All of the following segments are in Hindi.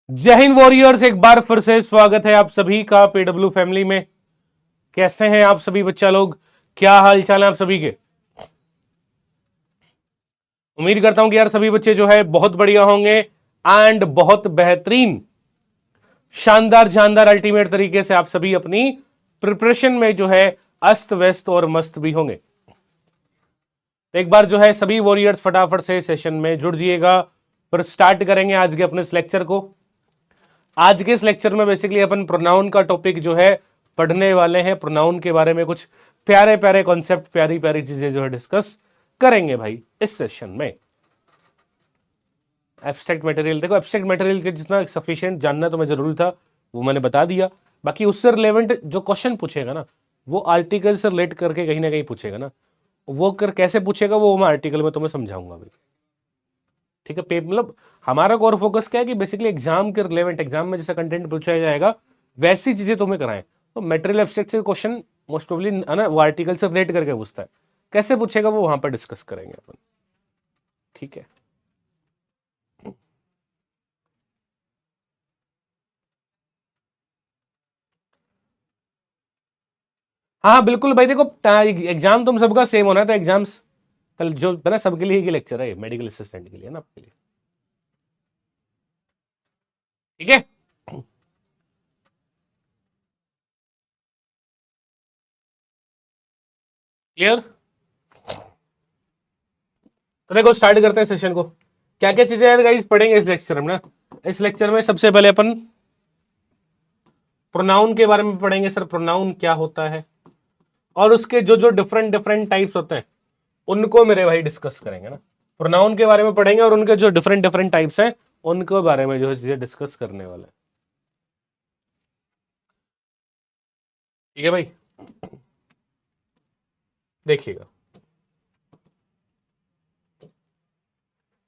जय हिंद वॉरियर्स, एक बार फिर से स्वागत है आप सभी का पीडब्ल्यू फैमिली में। कैसे हैं आप सभी बच्चा लोग? क्या हाल चाल है आप सभी के? उम्मीद करता हूं कि यार सभी बच्चे जो है बहुत बढ़िया होंगे एंड बहुत बेहतरीन, शानदार शानदार अल्टीमेट तरीके से आप सभी अपनी प्रिपरेशन में जो है अस्त व्यस्त और मस्त भी होंगे। एक बार जो है सभी वॉरियर्स फटाफट से सेशन में जुड़ जाइएगा, फिर स्टार्ट करेंगे आज के अपने इस लेक्चर को। आज के इस लेक्चर में बेसिकली अपन प्रोनाउन का टॉपिक जो है पढ़ने वाले हैं। प्रोनाउन के बारे में कुछ प्यारे प्यारे कॉन्सेप्ट, प्यारी प्यारी चीजें जो है डिस्कस करेंगे भाई इस सेशन में। एब्स्ट्रैक्ट मटेरियल, देखो एब्स्ट्रैक्ट मटेरियल के जितना सफिशिएंट जानना तो मैं जरूरी था वो मैंने बता दिया। बाकी उससे रिलेवेंट जो क्वेश्चन पूछेगा ना वो आर्टिकल से रिलेट करके कहीं ना कहीं पूछेगा ना, वो कर कैसे पूछेगा वो मैं आर्टिकल में तुम्हें समझाऊंगा भाई। ठीक है, मतलब हमारा कोर फोकस क्या है कि बेसिकली एग्जाम के रिलेवेंट, एग्जाम में जैसा कंटेंट पूछा जाएगा वैसी चीजें तुम्हें कराएं। तो मटेरियल एब्स्ट्रैक्ट से क्वेश्चन मोस्ट प्रोबेबली है ना वो आर्टिकल से रिलेट करके पूछता है, कैसे पूछेगा वो वहां पर डिस्कस करेंगे अपन। ठीक है, हाँ बिल्कुल भाई। देखो एग्जाम तुम सबका सेम होना है, तो एग्जाम्स कल जो है ना सबके लिए ही लेक्चर है, मेडिकल असिस्टेंट के लिए ना, आपके लिए। ठीक है, क्लियर? तो देखो स्टार्ट करते हैं सेशन को। क्या क्या चीजें यार गाइस पढ़ेंगे इस लेक्चर में ना। इस लेक्चर में सबसे पहले अपन प्रोनाउन के बारे में पढ़ेंगे। सर प्रोनाउन क्या होता है और उसके जो जो डिफरेंट डिफरेंट टाइप्स होते हैं उनको मेरे भाई डिस्कस करेंगे ना। प्रोनाउन के बारे में पढ़ेंगे और उनके जो डिफरेंट डिफरेंट टाइप्स हैं उनके बारे में जो है चीजें डिस्कस करने वाले हैं। ठीक है भाई, देखिएगा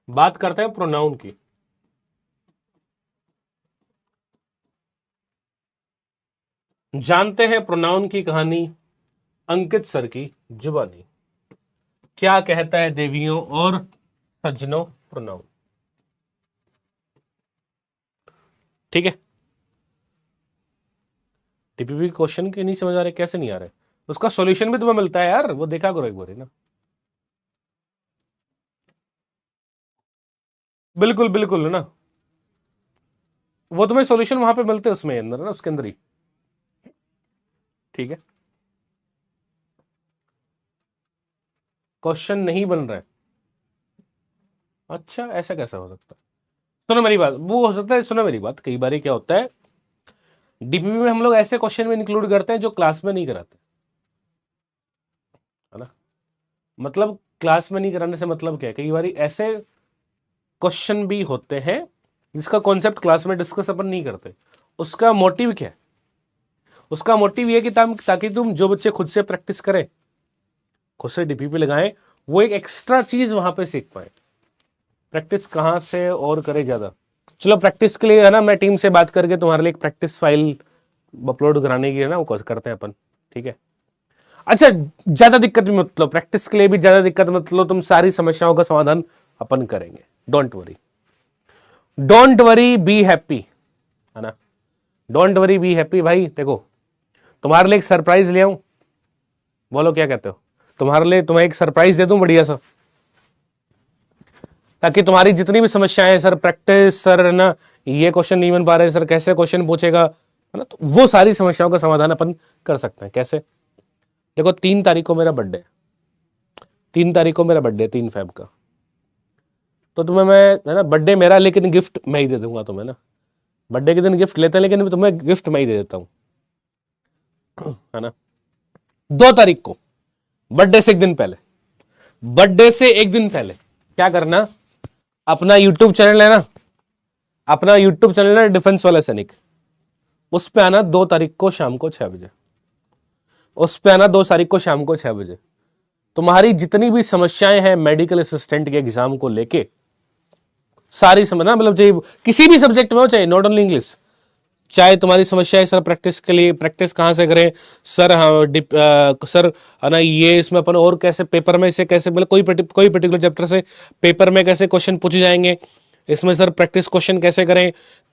बात करते हैं प्रोनाउन की। जानते हैं प्रोनाउन की कहानी अंकित सर की जुबानी। क्या कहता है देवियों और सज्जनों प्रोनाउन। ठीक है, टीपीपी क्वेश्चन के नहीं समझ आ रहे, कैसे नहीं आ रहे? उसका सॉल्यूशन भी तुम्हें मिलता है यार, वो देखा करो एक बार ना। बिल्कुल बिल्कुल ना, वो तुम्हें सॉल्यूशन वहां पे मिलते हैं उसमें अंदर ना, उसके अंदर ही। ठीक है, क्वेश्चन नहीं बन रहा है? अच्छा, ऐसा कैसा हो सकता है? सुनो मेरी बात, वो हो सकता है, सुनो मेरी बात, कई बार क्या होता है डीपीपी में हम लोग ऐसे क्वेश्चन में इंक्लूड करते हैं जो क्लास में नहीं कराते, है ना। मतलब क्लास में नहीं कराने से मतलब क्या है, कई बार ऐसे क्वेश्चन भी होते हैं जिसका कॉन्सेप्ट क्लास में डिस्कस अपन नहीं करते। उसका मोटिव क्या है? उसका मोटिव ये कि ताकि तुम जो बच्चे खुद से प्रैक्टिस करें, खुद से डीपीपी लगाएं, वो एक एक्स्ट्रा चीज वहां पे सीख पाए। प्रैक्टिस कहां से और करे ज्यादा। चलो प्रैक्टिस के लिए है ना मैं टीम से बात करके तुम्हारे लिए एक प्रैक्टिस फाइल अपलोड कराने की है ना वो करते हैं अपन। ठीक है, अच्छा ज्यादा दिक्कत भी मत लो, प्रैक्टिस के लिए भी ज्यादा दिक्कत मत लो, तुम सारी समस्याओं का समाधान अपन करेंगे। Don't worry, don't worry be happy, है ना। Don't worry be happy. भाई देखो तुम्हारे लिए एक सरप्राइज ले आऊं, बोलो क्या कहते हो? तुम्हारे लिए तुम्हें एक सरप्राइज दे दूं बढ़िया सा, ताकि तुम्हारी जितनी भी समस्याएं, सर प्रैक्टिस, सर ना ये क्वेश्चन नहीं बन पा रहे, सर कैसे क्वेश्चन पूछेगा, है ना, तो वो सारी समस्याओं का समाधान अपन कर सकते हैं। कैसे? देखो 3 तारीख को मेरा बर्थडे है, 3 तारीख को मेरा बर्थडे है, 3 फेब का। तो तुम्हें मैं, है ना, बर्थडे मेरा लेकिन गिफ्ट मैं ही दे दूंगा तुम्हें ना। बर्थडे के दिन गिफ्ट लेते हैं लेकिन तुम्हें गिफ्ट मैं ही दे देता हूं, है ना। 2 तारीख को, बर्थडे से एक दिन पहले, बर्थडे से एक दिन पहले क्या करना, अपना यूट्यूब चैनल है ना, अपना यूट्यूब चैनल है डिफेंस वाला सैनिक, उस पे आना 2 तारीख को शाम को 6 बजे। उस पे आना 2 तारीख को शाम को 6 बजे। तुम्हारी जितनी भी समस्याएं हैं मेडिकल असिस्टेंट के एग्जाम को लेके, सारी समझना, मतलब चाहे किसी भी सब्जेक्ट में हो, चाहे नॉट ओनली इंग्लिश, चाहे तुम्हारी समस्या है सर प्रैक्टिस के लिए, प्रैक्टिस कहाँ से करें सर, हाँ सर है ना, ये इसमें अपन और कैसे पेपर में से कैसे, मतलब कोई पर्टिकुलर चैप्टर से पेपर में कैसे क्वेश्चन पूछे जाएंगे, इसमें सर प्रैक्टिस क्वेश्चन कैसे करें,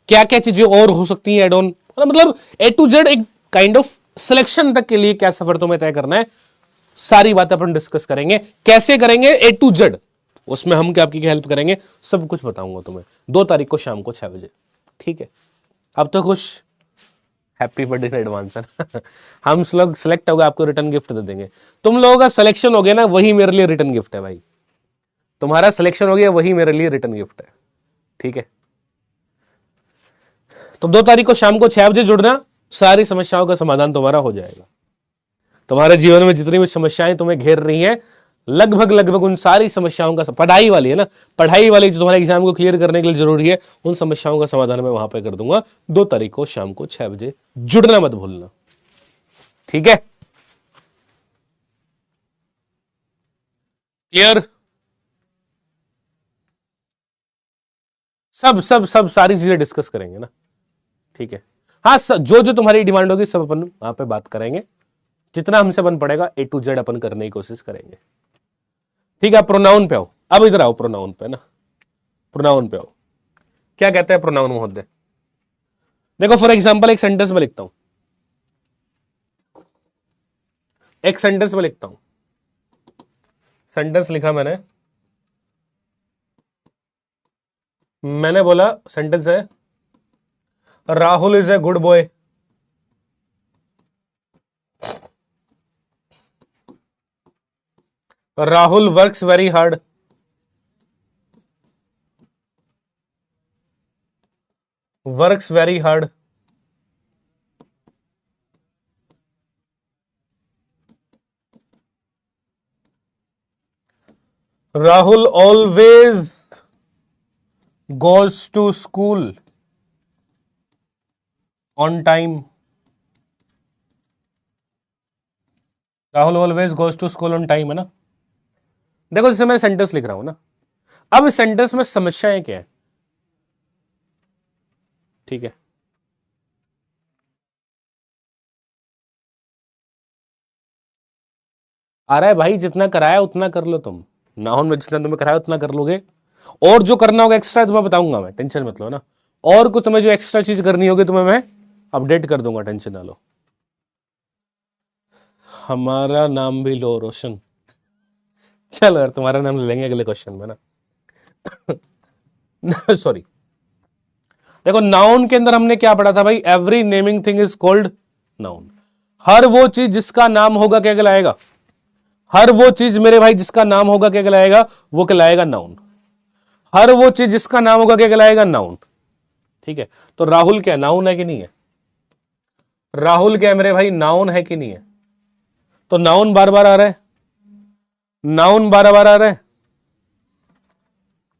क्या क्या चीजें और हो सकती हैं एड ऑन, मतलब ए टू जेड एक काइंड ऑफ सिलेक्शन तक के लिए क्या सफर तुम्हें तय करना है, सारी बातें अपन डिस्कस करेंगे। कैसे करेंगे ए टू जेड, उसमें हम क्या आपकी हेल्प करेंगे, सब कुछ बताऊंगा तुम्हें 2 तारीख को शाम को 6 बजे। ठीक है, अब तो खुश, हैप्पी बर्थडे इन एडवांस है। हम लोग सिलेक्ट होगा आपको रिटर्न गिफ्ट दे देंगे। तुम लोगों का सिलेक्शन हो गया ना, वही मेरे लिए रिटर्न गिफ्ट है भाई। तुम्हारा सिलेक्शन हो गया वही मेरे लिए रिटर्न गिफ्ट है। ठीक है, तो 2 तारीख को शाम को 6 बजे जुड़ना, सारी समस्याओं का समाधान तुम्हारा हो जाएगा। तुम्हारे जीवन में जितनी भी समस्याएं तुम्हें घेर रही हैं, लगभग लगभग उन सारी समस्याओं का, पढ़ाई वाली है ना, पढ़ाई वाली जो तुम्हारे एग्जाम को क्लियर करने के लिए जरूरी है, उन समस्याओं का समाधान मैं वहां पे कर दूंगा। 2 तारीख को शाम को 6 बजे जुड़ना मत भूलना। ठीक है, क्लियर? सब सब सब सारी चीजें डिस्कस करेंगे ना। ठीक है, हाँ, जो जो तुम्हारी डिमांड होगी सब अपन वहां पे बात करेंगे, जितना हमसे बन पड़ेगा ए टू जेड अपन करने की कोशिश करेंगे। ठीक है, प्रोनाउन पे आओ, अब इधर आओ प्रोनाउन पे ना, प्रोनाउन पे आओ। क्या कहते हैं प्रोनाउन महोदय? देखो फॉर एग्जांपल एक सेंटेंस में लिखता हूं, एक सेंटेंस में लिखता हूं, सेंटेंस लिखा मैंने, मैंने बोला सेंटेंस है Rahul is a good boy. Rahul works very hard. Works very hard. Rahul always goes to school on time। Rahul always goes to school on time है ना। देखो जैसे मैं सेंटेंस लिख रहा हूं ना, अब इस सेंटेंस में समस्याएं क्या है? ठीक है, आ रहा है भाई, जितना कराया उतना कर लो तुम, नाउन में जितना तुम्हें कराया उतना कर लोगे, और जो करना होगा एक्स्ट्रा तुम्हें बताऊंगा मैं, टेंशन मत लो ना। और कुछ तुम्हें जो एक्स्ट्रा चीज करनी होगी तुम्हें मैं अपडेट कर दूंगा, टेंशन ना लो। हमारा नाम भी लो रोशन। चलो यार, तुम्हारा नाम ले लेंगे अगले क्वेश्चन में ना। सॉरी, देखो नाउन के अंदर हमने क्या पढ़ा था भाई, every naming thing is called noun. हर वो चीज जिसका नाम होगा क्या कहलाएगा? हर वो चीज मेरे भाई जिसका नाम होगा क्या कहलाएगा? वो कहलाएगा नाउन। हर वो चीज जिसका नाम होगा क्या कहलाएगा? नाउन। ठीक है, तो राहुल क्या नाउन है कि नहीं है? राहुल क्या है मेरे भाई, नाउन है कि नहीं है? तो नाउन बार बार आ रहा है, नाउन बार बार आ रहा है।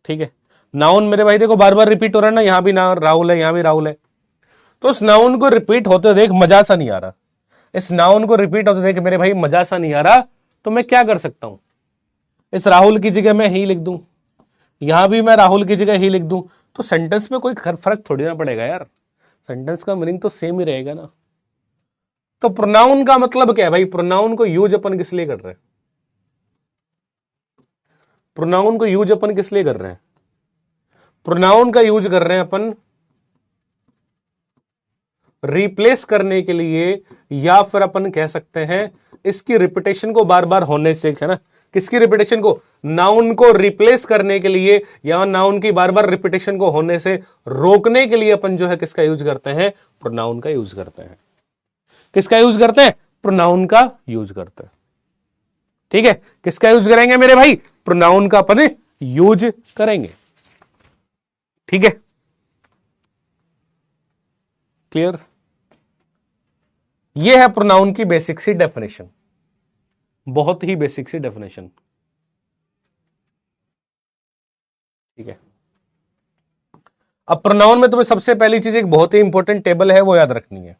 ठीक है, नाउन मेरे भाई देखो बार बार रिपीट हो रहा है ना, यहां भी ना राहुल है, यहां भी राहुल है। तो उस नाउन को रिपीट होते देख मजा सा नहीं आ रहा, इस नाउन को रिपीट होते देख मेरे भाई मजा सा नहीं आ रहा, तो मैं क्या कर सकता हूं, इस राहुल की जगह मैं ही लिख दूं, यहां भी मैं राहुल की जगह ही लिख दूं, तो सेंटेंस में कोई फर्क थोड़ी ना पड़ेगा यार, सेंटेंस का मीनिंग तो सेम ही रहेगा ना। तो प्रोनाउन का मतलब क्या है भाई, प्रोनाउन को यूज अपन किस लिए कर रहे हैं? प्रोनाउन को यूज अपन किस लिए कर रहे हैं? प्रोनाउन का यूज कर रहे हैं अपन रिप्लेस करने के लिए, या फिर अपन कह सकते हैं इसकी रिपीटेशन को बार बार होने से, है ना, किसकी रिपीटेशन को, नाउन को रिप्लेस करने के लिए, या नाउन की बार बार रिपीटेशन को होने से रोकने के लिए अपन जो है किसका यूज करते हैं? प्रोनाउन का यूज करते हैं। किसका यूज करते हैं? प्रोनाउन का यूज करते हैं। ठीक है, किसका यूज करेंगे मेरे भाई? प्रोनाउन का अपन यूज करेंगे। ठीक है, क्लियर? यह है प्रोनाउन की बेसिक सी डेफिनेशन, बहुत ही बेसिक सी डेफिनेशन। ठीक है, अब प्रोनाउन में तुम्हें सबसे पहली चीज एक बहुत ही इंपॉर्टेंट टेबल है वो याद रखनी है,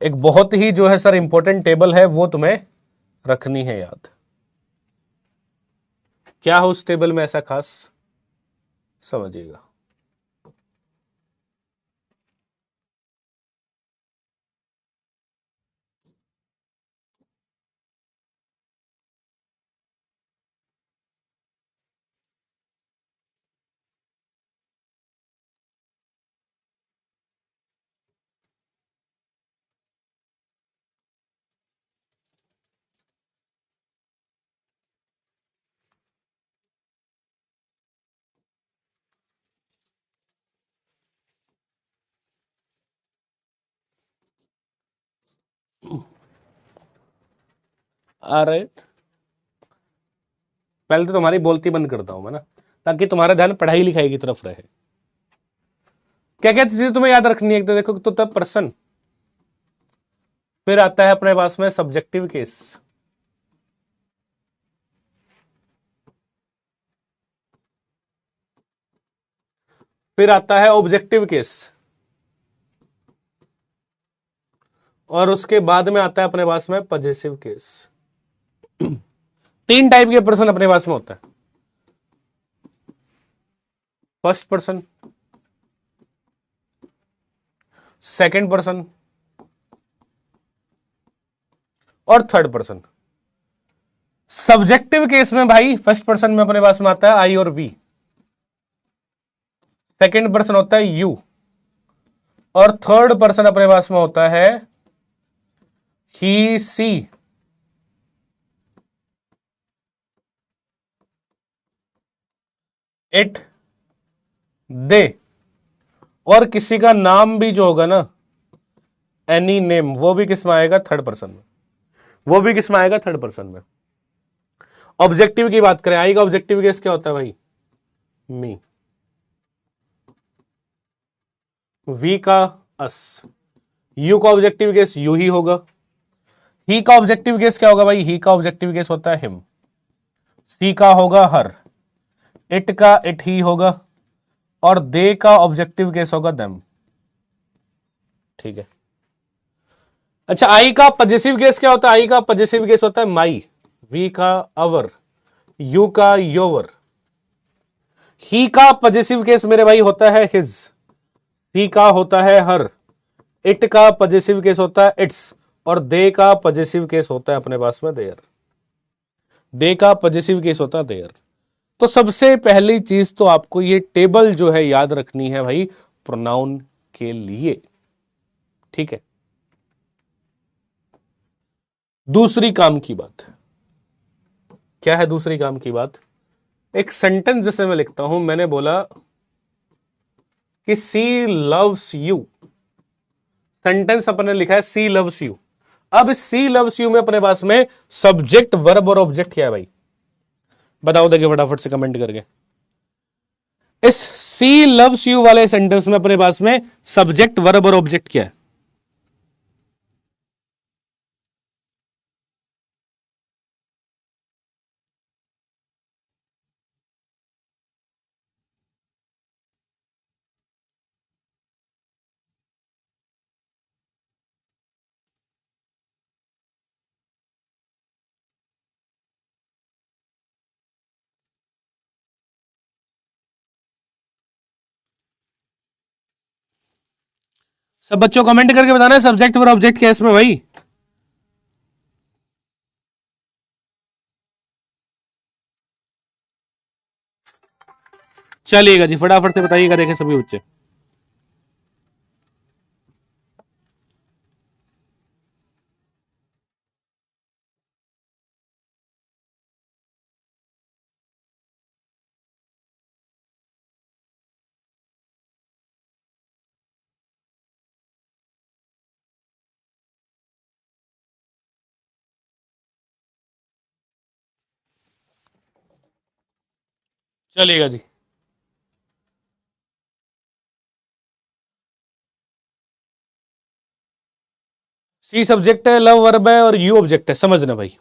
एक बहुत ही जो है सर इंपॉर्टेंट टेबल है वो तुम्हें रखनी है याद। क्या है उस टेबल में ऐसा खास, समझिएगा। अरे पहले तो तुम्हारी बोलती बंद करता हूं मैं ना, ताकि तुम्हारा ध्यान पढ़ाई लिखाई की तरफ रहे। क्या क्या चीजें तुम्हें याद रखनी है? तो देखो, तो तब पर्सन, फिर आता है अपने पास में सब्जेक्टिव केस, फिर आता है ऑब्जेक्टिव केस, और उसके बाद में आता है अपने पास में पॉजेसिव केस। तीन टाइप के पर्सन अपने पास में होता है। फर्स्ट पर्सन, सेकंड पर्सन और थर्ड पर्सन। सब्जेक्टिव केस में भाई फर्स्ट पर्सन में अपने पास में आता है आई और वी, सेकंड पर्सन होता है यू, और थर्ड पर्सन अपने पास में होता है ही सी। इट, दे, और किसी का नाम भी जो होगा ना, एनी नेम, वो भी किस में आएगा? थर्ड पर्सन में। वो भी किस में आएगा? थर्ड पर्सन में। ऑब्जेक्टिव की बात करें, आई का ऑब्जेक्टिव केस क्या होता है भाई? मी। वी का अस। यू का ऑब्जेक्टिव केस यू ही होगा। ही का ऑब्जेक्टिव केस क्या होगा भाई? ही का ऑब्जेक्टिव केस होता है हिम। सी का होगा हर। इट का इट ही होगा, और दे का ऑब्जेक्टिव केस होगा देम। ठीक है। अच्छा, आई का पॉजिटिव केस क्या होता है? आई का पॉजिटिव केस होता है माई। वी का अवर। यू का योवर। ही का पॉजिटिव केस मेरे भाई होता है हिज। ही का होता है हर। इट का पॉजिटिव केस होता है इट्स, और दे का पॉजिटिव केस होता है अपने पास में देयर। दे का पॉजिटिव केस होता है देयर। तो सबसे पहली चीज तो आपको ये टेबल जो है याद रखनी है भाई प्रोनाउन के लिए। ठीक है। दूसरी काम की बात क्या है? दूसरी काम की बात, एक सेंटेंस जैसे मैं लिखता हूं, मैंने बोला कि सी लव्स यू। सेंटेंस अपने लिखा है सी लव्स यू। अब इस सी लव्स यू में अपने पास में सब्जेक्ट, वर्ब और ऑब्जेक्ट क्या है भाई? बताओ, देखिए फटाफट से कमेंट करके। इस सी लव्स यू वाले सेंटेंस में अपने पास में सब्जेक्ट, वर्ब और ऑब्जेक्ट क्या है? सब बच्चों कमेंट करके बताना है सब्जेक्ट और ऑब्जेक्ट क्या है इसमें भाई। चलिएगा जी, फटाफट से बताइएगा, देखें सभी बच्चे। चलिएगा जी। सी सब्जेक्ट है, लव वर्ब है, और यू ऑब्जेक्ट है। समझना भाई,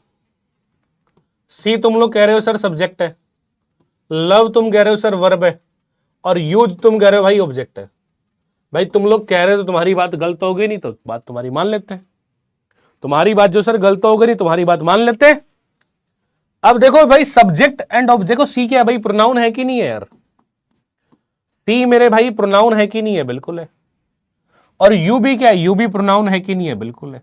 सी तुम लोग कह रहे हो सर सब्जेक्ट है, लव तुम कह रहे हो सर वर्ब है, और यू तुम कह रहे हो भाई ऑब्जेक्ट है। भाई तुम लोग कह रहे हो तो तुम्हारी बात गलत हो गई, नहीं तो बात तुम्हारी मान लेते हैं। तुम्हारी बात जो सर गलत हो गई, नहीं तुम्हारी बात मान लेते हैं। अब देखो भाई, सब्जेक्ट एंड ऑब्जेक्ट, देखो सी क्या है भाई? प्रोनाउन है कि नहीं है यार? सी मेरे भाई प्रोनाउन है कि नहीं है? बिल्कुल है। और यू भी क्या है? यू भी प्रोनाउन है कि नहीं है? बिल्कुल है।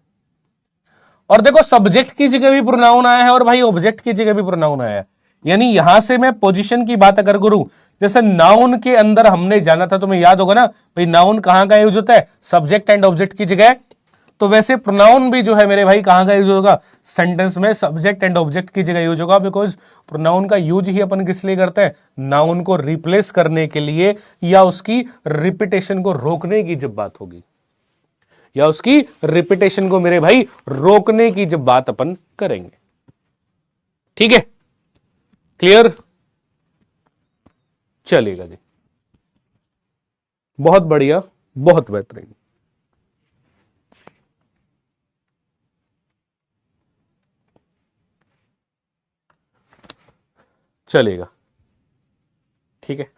और देखो, सब्जेक्ट की जगह भी प्रोनाउन आया है और भाई ऑब्जेक्ट की जगह भी प्रोनाउन आया है। यानी यहां से मैं पोजीशन की बात अगर करूं, जैसे नाउन के अंदर हमने जाना था, तुम्हें याद होगा ना भाई, नाउन कहां का यूज होता है? सब्जेक्ट एंड ऑब्जेक्ट की जगह। तो वैसे प्रोनाउन भी जो है मेरे भाई कहां का यूज होगा? सेंटेंस में सब्जेक्ट एंड ऑब्जेक्ट की जगह यूज होगा। बिकॉज प्रोनाउन का यूज ही अपन किस लिए करते हैं? नाउन को रिप्लेस करने के लिए, या उसकी रिपीटेशन को रोकने की जब बात होगी, या उसकी रिपीटेशन को मेरे भाई रोकने की जब बात अपन करेंगे। ठीक है, क्लियर, चलेगा जी, बहुत बढ़िया, बहुत बेहतरीन। चलेगा, ठीक है।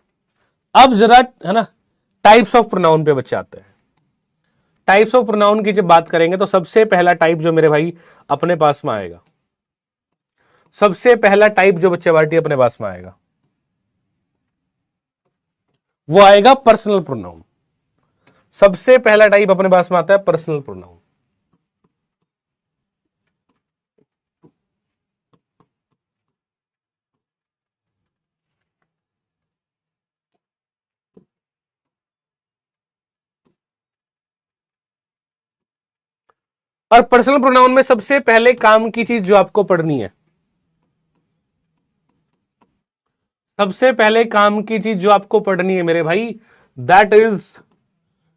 अब जरा है ना टाइप्स ऑफ प्रोनाउन पे बच्चे आते हैं। टाइप्स ऑफ प्रोनाउन की जब बात करेंगे तो सबसे पहला टाइप जो मेरे भाई अपने पास में आएगा, सबसे पहला टाइप जो बच्चे बाटी अपने पास में आएगा वो आएगा पर्सनल प्रोनाउन। सबसे पहला टाइप अपने पास में आता है पर्सनल प्रोनाउन। और पर्सनल प्रोनाउन में सबसे पहले काम की चीज जो आपको पढ़नी है, सबसे पहले काम की चीज जो आपको पढ़नी है मेरे भाई, that is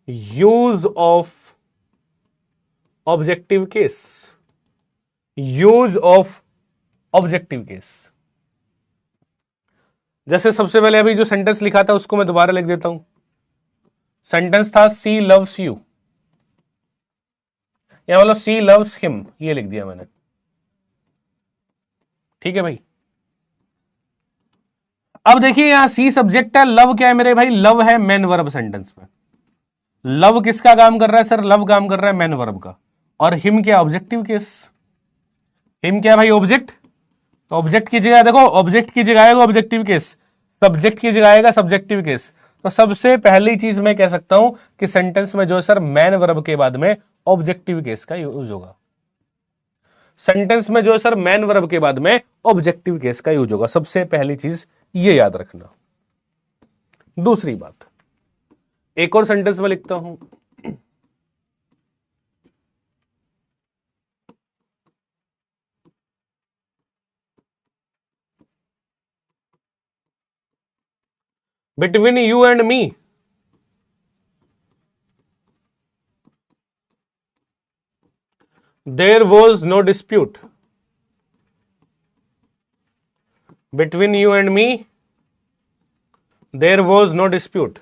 use of objective case. Use of objective case. जैसे सबसे पहले अभी जो सेंटेंस लिखा था उसको मैं दोबारा लिख देता हूं। सेंटेंस था सी लव्स यू, या मतलब सी लव्स हिम, ये लिख दिया मैंने। ठीक है भाई। अब देखिए यहां सी सब्जेक्ट है, लव क्या है मेरे भाई, लव है मेन वर्ब सेंटेंस में। लव किसका काम कर रहा है सर, लव काम कर रहा है मेन वर्ब का। और हिम क्या, ऑब्जेक्टिव केस। हिम क्या भाई, ऑब्जेक्ट। तो ऑब्जेक्ट की जगह देखो, ऑब्जेक्ट की जगह आएगा ऑब्जेक्टिव केस, सब्जेक्ट की जगह आएगा सब्जेक्टिव केस। तो सबसे पहली चीज मैं कह सकता हूं कि सेंटेंस में जो सर मैन वर्ब के बाद में ऑब्जेक्टिव केस का यूज होगा। सेंटेंस में जो सर मैन वर्ब के बाद में ऑब्जेक्टिव केस का यूज होगा। सबसे पहली चीज ये याद रखना। दूसरी बात, एक और सेंटेंस में लिखता हूं। Between you and me, there was no dispute. Between you and me there was no dispute.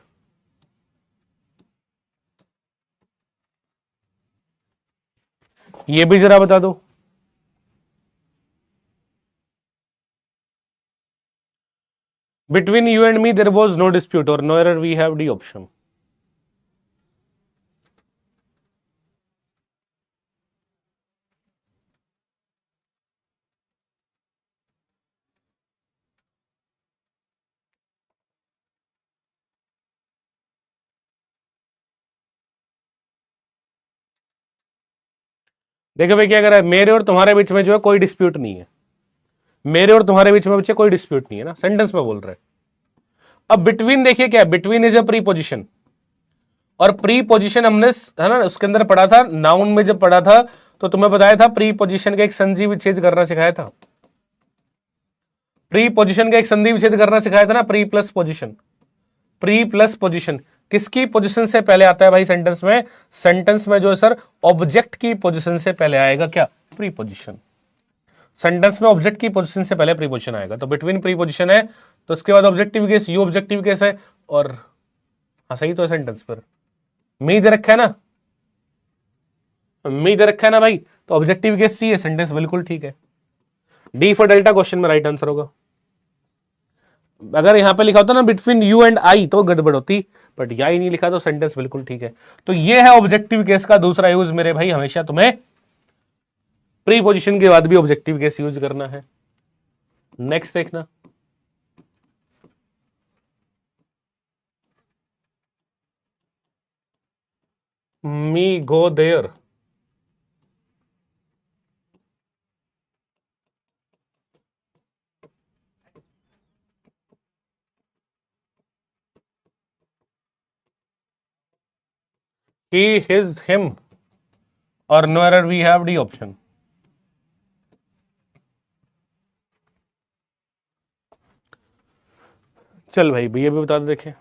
ये भी जरा बता दो। Between you and me there was no dispute, or no error, we have D option. देखो भाई क्या कर रहा है, मेरे और तुम्हारे बीच में जो है कोई डिस्प्यूट नहीं है। मेरे और तुम्हारे बीच में बच्चे कोई डिस्प्यूट नहीं है ना, सेंटेंस में बोल रहे हैं। अब बिटवीन देखिए क्या, between is a pre position. और प्री पोजिशन हमने है ना उसके अंदर पढ़ा था, नाउन में जब पढ़ा था तो तुम्हें बताया था प्री पोजिशन का एक संधि विच्छेद करना सिखाया था। प्री पोजिशन का एक संधि विच्छेद करना सिखाया था ना, pre plus position. Pre plus position किसकी पोजीशन से पहले आता है भाई सेंटेंस में, सेंटेंस में जो है सर ऑब्जेक्ट की पोजीशन से पहले आएगा क्या, प्री पोजिशन। सेंटेंस में ऑब्जेक्ट की पोजीशन से पहले प्रीपोजिशन आएगा। तो बिटवीन प्रीपोजिशन है तो उसके बाद objective case, you objective case है। और हाँ सही तो है सेंटेंस पर, मी दे रखा है ना, मी दे रखा है ना भाई, तो ऑब्जेक्टिव केस सी है, सेंटेंस बिल्कुल ठीक है। डी फॉर डेल्टा क्वेश्चन में राइट आंसर होगा। अगर यहां पे लिखा होता ना बिटवीन यू एंड आई तो गड़बड़ होती, बट यही नहीं लिखा तो सेंटेंस बिल्कुल ठीक है। तो ये है ऑब्जेक्टिव केस का दूसरा यूज मेरे भाई, हमेशा तुम्हें प्री पोजिशन के बाद भी ऑब्जेक्टिव केस यूज करना है। नेक्स्ट देखना, me go there. he his him, और no error we have D option. चल भाई भैया भी बता दो देखे।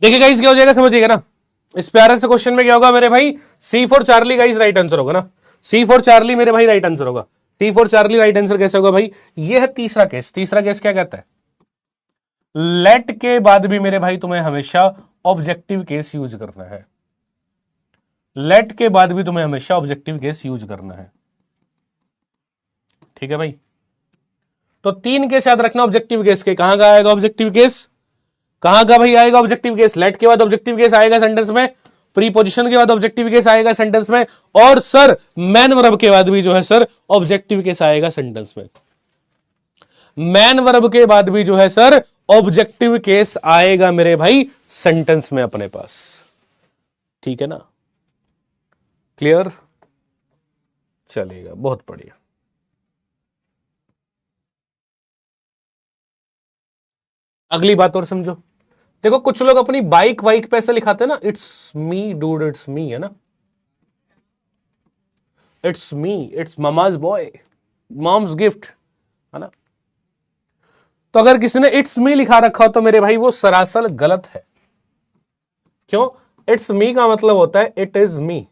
देखिए गाइस क्या हो जाएगा, समझिएगा ना। इस प्यारे से क्वेश्चन में क्या होगा मेरे भाई, C for Charlie guys right answer होगा ना। सी फॉर चार्ली मेरे भाई राइट आंसर होगा। सी फॉर चार्ली राइट आंसर कैसे होगा भाई, ये है तीसरा केस। तीसरा केस क्या कहता है, लेट के बाद भी मेरे भाई तुम्हें हमेशा ऑब्जेक्टिव केस यूज करना है। लेट के बाद भी तुम्हें हमेशा ऑब्जेक्टिव केस यूज करना है, ठीक है भाई। तो तीन केस याद रखना ऑब्जेक्टिव केस के। कहां का आएगा ऑब्जेक्टिव केस, कहां का भाई आएगा ऑब्जेक्टिव केस, लेट के बाद ऑब्जेक्टिव केस आएगा सेंटेंस में, प्रीपोजिशन के बाद ऑब्जेक्टिव केस आएगा सेंटेंस में, और सर मैन वर्ब के बाद भी जो है सर ऑब्जेक्टिव केस आएगा सेंटेंस में। मैन वर्ब के बाद भी जो है सर ऑब्जेक्टिव केस आएगा मेरे भाई सेंटेंस में अपने पास, ठीक है ना। क्लियर, चलेगा, बहुत बढ़िया। अगली बात और समझो। देखो कुछ लोग अपनी बाइक वाइक पे ऐसे लिखाते हैं ना, it's me dude, it's me, है ना, it's me, it's mama's boy, mom's gift, है ना। तो अगर किसी ने इट्स मी लिखा रखा हो तो मेरे भाई वो सरासर गलत है। क्यों, इट्स मी का मतलब होता है इट इज मी,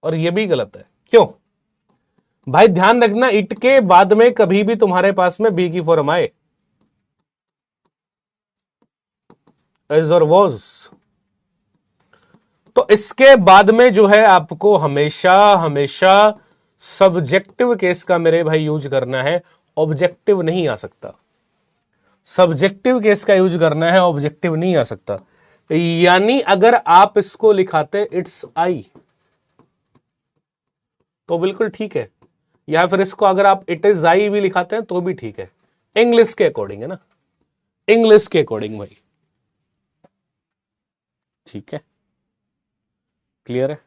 और ये भी गलत है। क्यों भाई, ध्यान रखना, इट के बाद में कभी भी तुम्हारे पास में बी की फॉर्म आए, इज और वॉज, तो इसके बाद में जो है आपको हमेशा हमेशा सब्जेक्टिव केस का मेरे भाई यूज करना है, ऑब्जेक्टिव नहीं आ सकता। सब्जेक्टिव केस का यूज करना है, ऑब्जेक्टिव नहीं आ सकता। यानी अगर आप इसको लिखाते इट्स आई तो बिल्कुल ठीक है, या फिर इसको अगर आप इट इज आई भी लिखाते हैं तो भी ठीक है, इंग्लिश के अकॉर्डिंग, है ना, इंग्लिश के अकॉर्डिंग भाई, ठीक है। क्लियर है,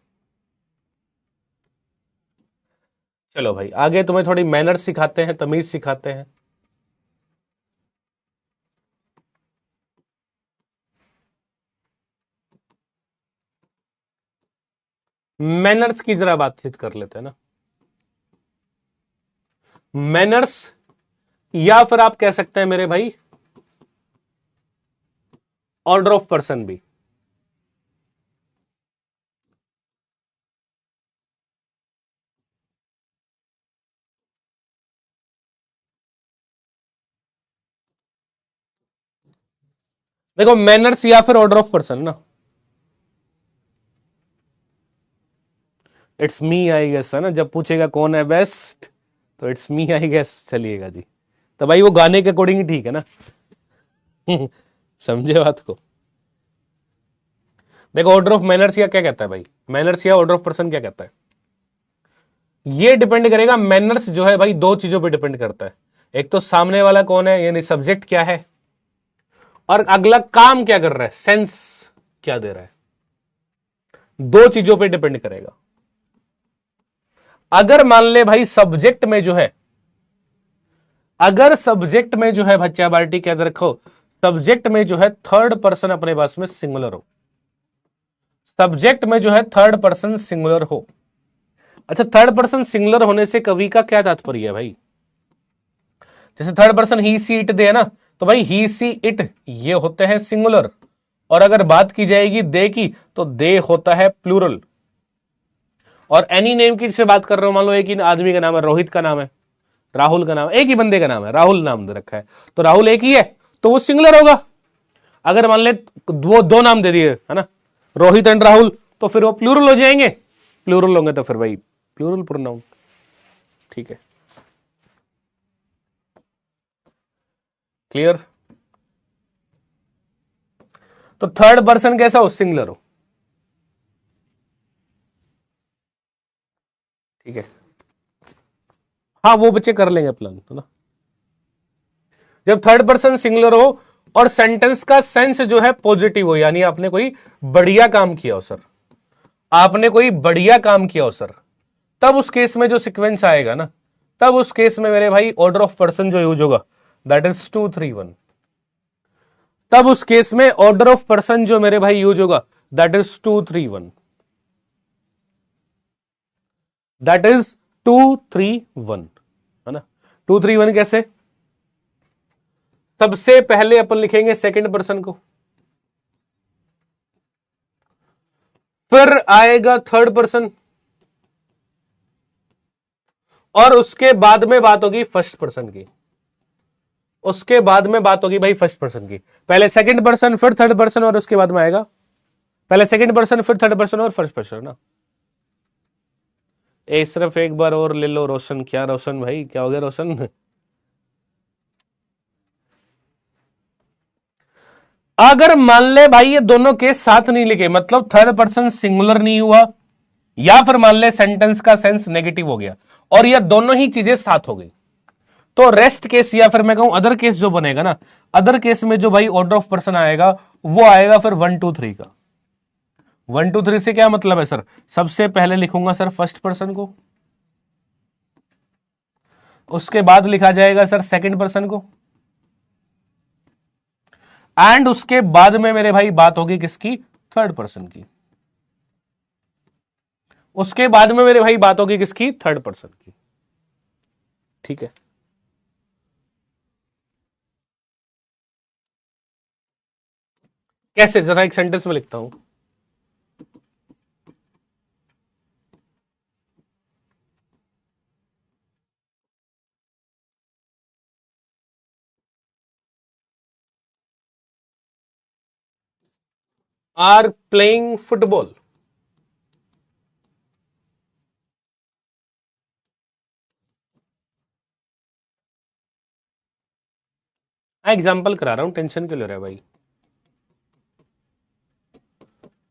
चलो भाई आगे तुम्हें थोड़ी मैनर्स सिखाते हैं, तमीज सिखाते हैं। मैनर्स की जरा बातचीत कर लेते हैं ना। मैनर्स, या फिर आप कह सकते हैं मेरे भाई ऑर्डर ऑफ पर्सन भी। देखो मैनर्स या फिर ऑर्डर ऑफ पर्सन ना, इट्स मी आई गेस, है ना, जब पूछेगा कौन है बेस्ट तो इट्स मी आई गेस चलिएगा जी। तो भाई वो गाने के अकॉर्डिंग ही ठीक है ना। समझे बात को। देखो ऑर्डर ऑफ मैनर्स या क्या कहता है भाई, मैनर्स या ऑर्डर ऑफ पर्सन क्या कहता है, ये डिपेंड करेगा। मैनर्स जो है भाई दो चीजों पे डिपेंड करता है, एक तो सामने वाला कौन है यानी सब्जेक्ट क्या है, और अगला काम क्या कर रहा है, सेंस क्या दे रहा है, दो चीजों पे डिपेंड करेगा। अगर मान ले भाई सब्जेक्ट में जो है, अगर सब्जेक्ट में जो है बच्चा बाल्टी क्या रखो, सब्जेक्ट में जो है थर्ड पर्सन अपने पास में सिंगुलर हो, सब्जेक्ट में जो है थर्ड पर्सन सिंगुलर हो। अच्छा थर्ड पर्सन सिंगुलर होने से कवि का क्या तात्पर्य है भाई, जैसे third person he see it they ना, तो भाई ही सी इट ये होते हैं सिंगुलर, और अगर बात की जाएगी दे की तो दे होता है प्लूरल। और एनी नेम की से बात कर रहे हो, मान लो एक ही आदमी का नाम है, रोहित का नाम है, राहुल का नाम है, एक ही बंदे का नाम है, राहुल नाम दे रखा है, तो राहुल एक ही है तो वो सिंगुलर होगा। अगर मान ले वो दो नाम दे दिए है ना, रोहित एंड राहुल, तो फिर वो प्लूरल हो जाएंगे, प्लूरल होंगे तो फिर भाई प्लूरल प्रोनाउन, ठीक है। क्लियर, तो थर्ड पर्सन कैसा हो, सिंगुलर हो, ठीक है। हाँ वो बच्चे कर लेंगे प्लान, है ना। जब थर्ड पर्सन सिंगुलर हो और सेंटेंस का सेंस जो है पॉजिटिव हो, यानी आपने कोई बढ़िया काम किया हो सर, आपने कोई बढ़िया काम किया हो सर, तब उस केस में जो सीक्वेंस आएगा ना, तब उस केस में मेरे भाई ऑर्डर ऑफ पर्सन जो यूज होगा दैट इज 2 3 1। तब उस केस में ऑर्डर ऑफ पर्सन जो मेरे भाई यूज होगा दैट इज 2 3 1, दैट इज 2 3 1, है ना। 2 3 1 कैसे? सबसे पहले अपन लिखेंगे सेकंड पर्सन को, फिर आएगा थर्ड पर्सन, और उसके बाद में बात होगी फर्स्ट पर्सन की, उसके बाद में बात होगी भाई फर्स्ट पर्सन की। पहले सेकंड पर्सन फिर थर्ड पर्सन और उसके बाद में आएगा, पहले सेकंड पर्सन फिर थर्ड पर्सन और फर्स्ट पर्सन ना। सिर्फ एक बार और ले लो रोशन। क्या रोशन भाई, क्या हो गया रोशन? अगर मान ले भाई ये दोनों केस साथ नहीं लिखे, मतलब थर्ड पर्सन सिंगुलर नहीं हुआ, या फिर मान ले सेंटेंस का सेंस नेगेटिव हो गया, और ये दोनों ही चीजें साथ हो गई, तो रेस्ट केस या फिर मैं कहूं अदर केस जो बनेगा ना, अदर केस में जो भाई ऑर्डर ऑफ पर्सन आएगा वो आएगा फिर 1 2 3 का। 1 2 3 से क्या मतलब है सर? सबसे पहले लिखूंगा सर फर्स्ट पर्सन को, उसके बाद लिखा जाएगा सर सेकंड पर्सन को, एंड उसके बाद में मेरे भाई बात होगी किसकी? थर्ड पर्सन की। उसके बाद में मेरे भाई बात होगी किसकी? थर्ड पर्सन की। ठीक है, कैसे? जरा एक सेंटेंस में लिखता हूं। Are playing football. एग्जाम्पल करा रहा हूं, टेंशन क्यों ले रहा है भाई?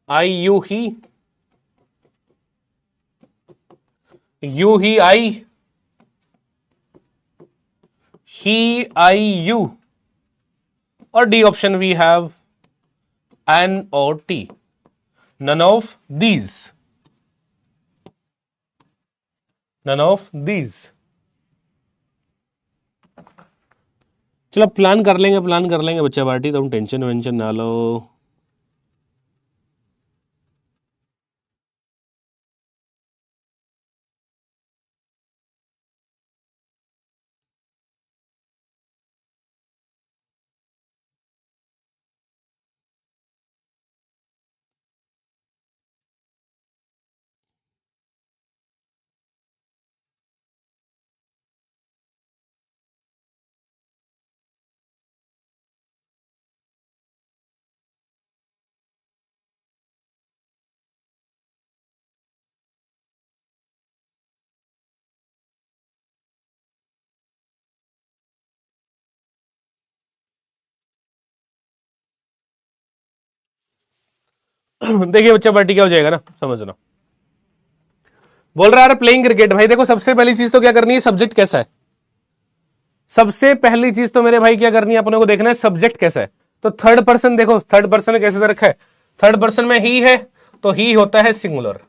I you he, you he I, he I you, और D option we have N और T, none of these, none of these. चलो प्लान कर लेंगे, प्लान कर लेंगे बच्चा पार्टी, तुम टेंशन वेंशन ना लो। देखिए बच्चा पार्टी क्या हो जाएगा ना, समझना। बोल रहा है प्लेइंग क्रिकेट। भाई देखो सबसे पहली चीज तो क्या करनी है, सब्जेक्ट कैसा है। सबसे पहली चीज तो मेरे भाई क्या करनी है, अपने को देखना है सब्जेक्ट कैसा है। तो थर्ड पर्सन देखो, थर्ड पर्सन ने कैसे रखा है, थर्ड पर्सन में ही है, तो ही होता है सिंगुलर,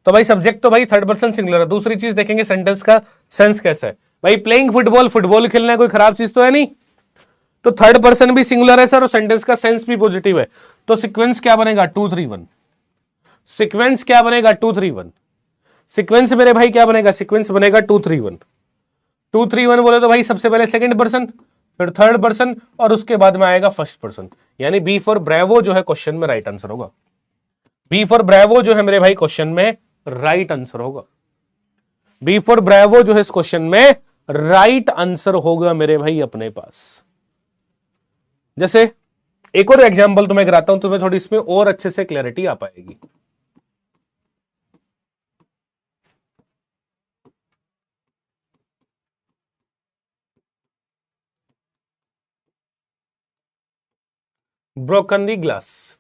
तो भाई सब्जेक्ट तो भाई थर्ड पर्सन सिंगुलर है। दूसरी चीज देखेंगे सेंटेंस का सेंस कैसा है। भाई प्लेइंग फुटबॉल, फुटबॉल खेलना है, कोई खराब चीज तो है नहीं, तो थर्ड पर्सन भी सिंगुलर है सर और सेंटेंस का सेंस भी पॉजिटिव है, तो सीक्वेंस क्या बनेगा? 2 3 1। सीक्वेंस क्या बनेगा? 2 3 1। सीक्वेंस मेरे भाई क्या बनेगा? सीक्वेंस बनेगा 2 3 1। 2 3 1 बोले तो भाई सबसे पहले सेकंड पर्सन, फिर थर्ड पर्सन, और उसके बाद में आएगा फर्स्ट पर्सन, यानी बी फॉर ब्रेवो जो है क्वेश्चन में राइट आंसर होगा। बी फॉर ब्रेवो जो है मेरे भाई क्वेश्चन में राइट आंसर होगा। बी फॉर ब्रेवो जो है इस क्वेश्चन में राइट आंसर होगा मेरे भाई अपने पास। जैसे एक और एग्जांपल तुम्हें कराता हूं, तुम्हें थोड़ी इसमें और अच्छे से क्लैरिटी आ पाएगी। Broken the glass.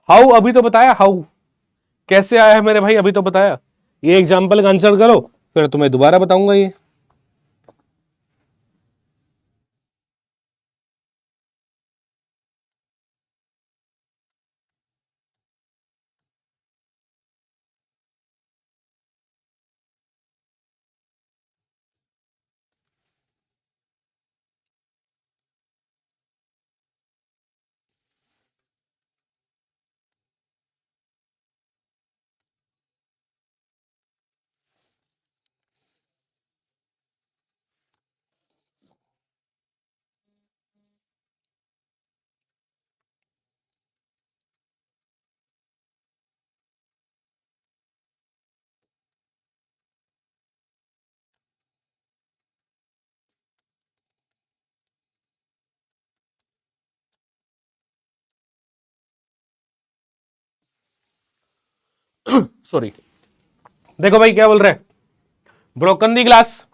हाउ अभी तो बताया, हाउ कैसे आया है मेरे भाई, अभी तो बताया। ये एग्जाम्पल का आंसर करो, फिर तुम्हें दोबारा बताऊंगा ये। सॉरी, देखो भाई क्या बोल रहे हैं, ब्रोकन दी ग्लास।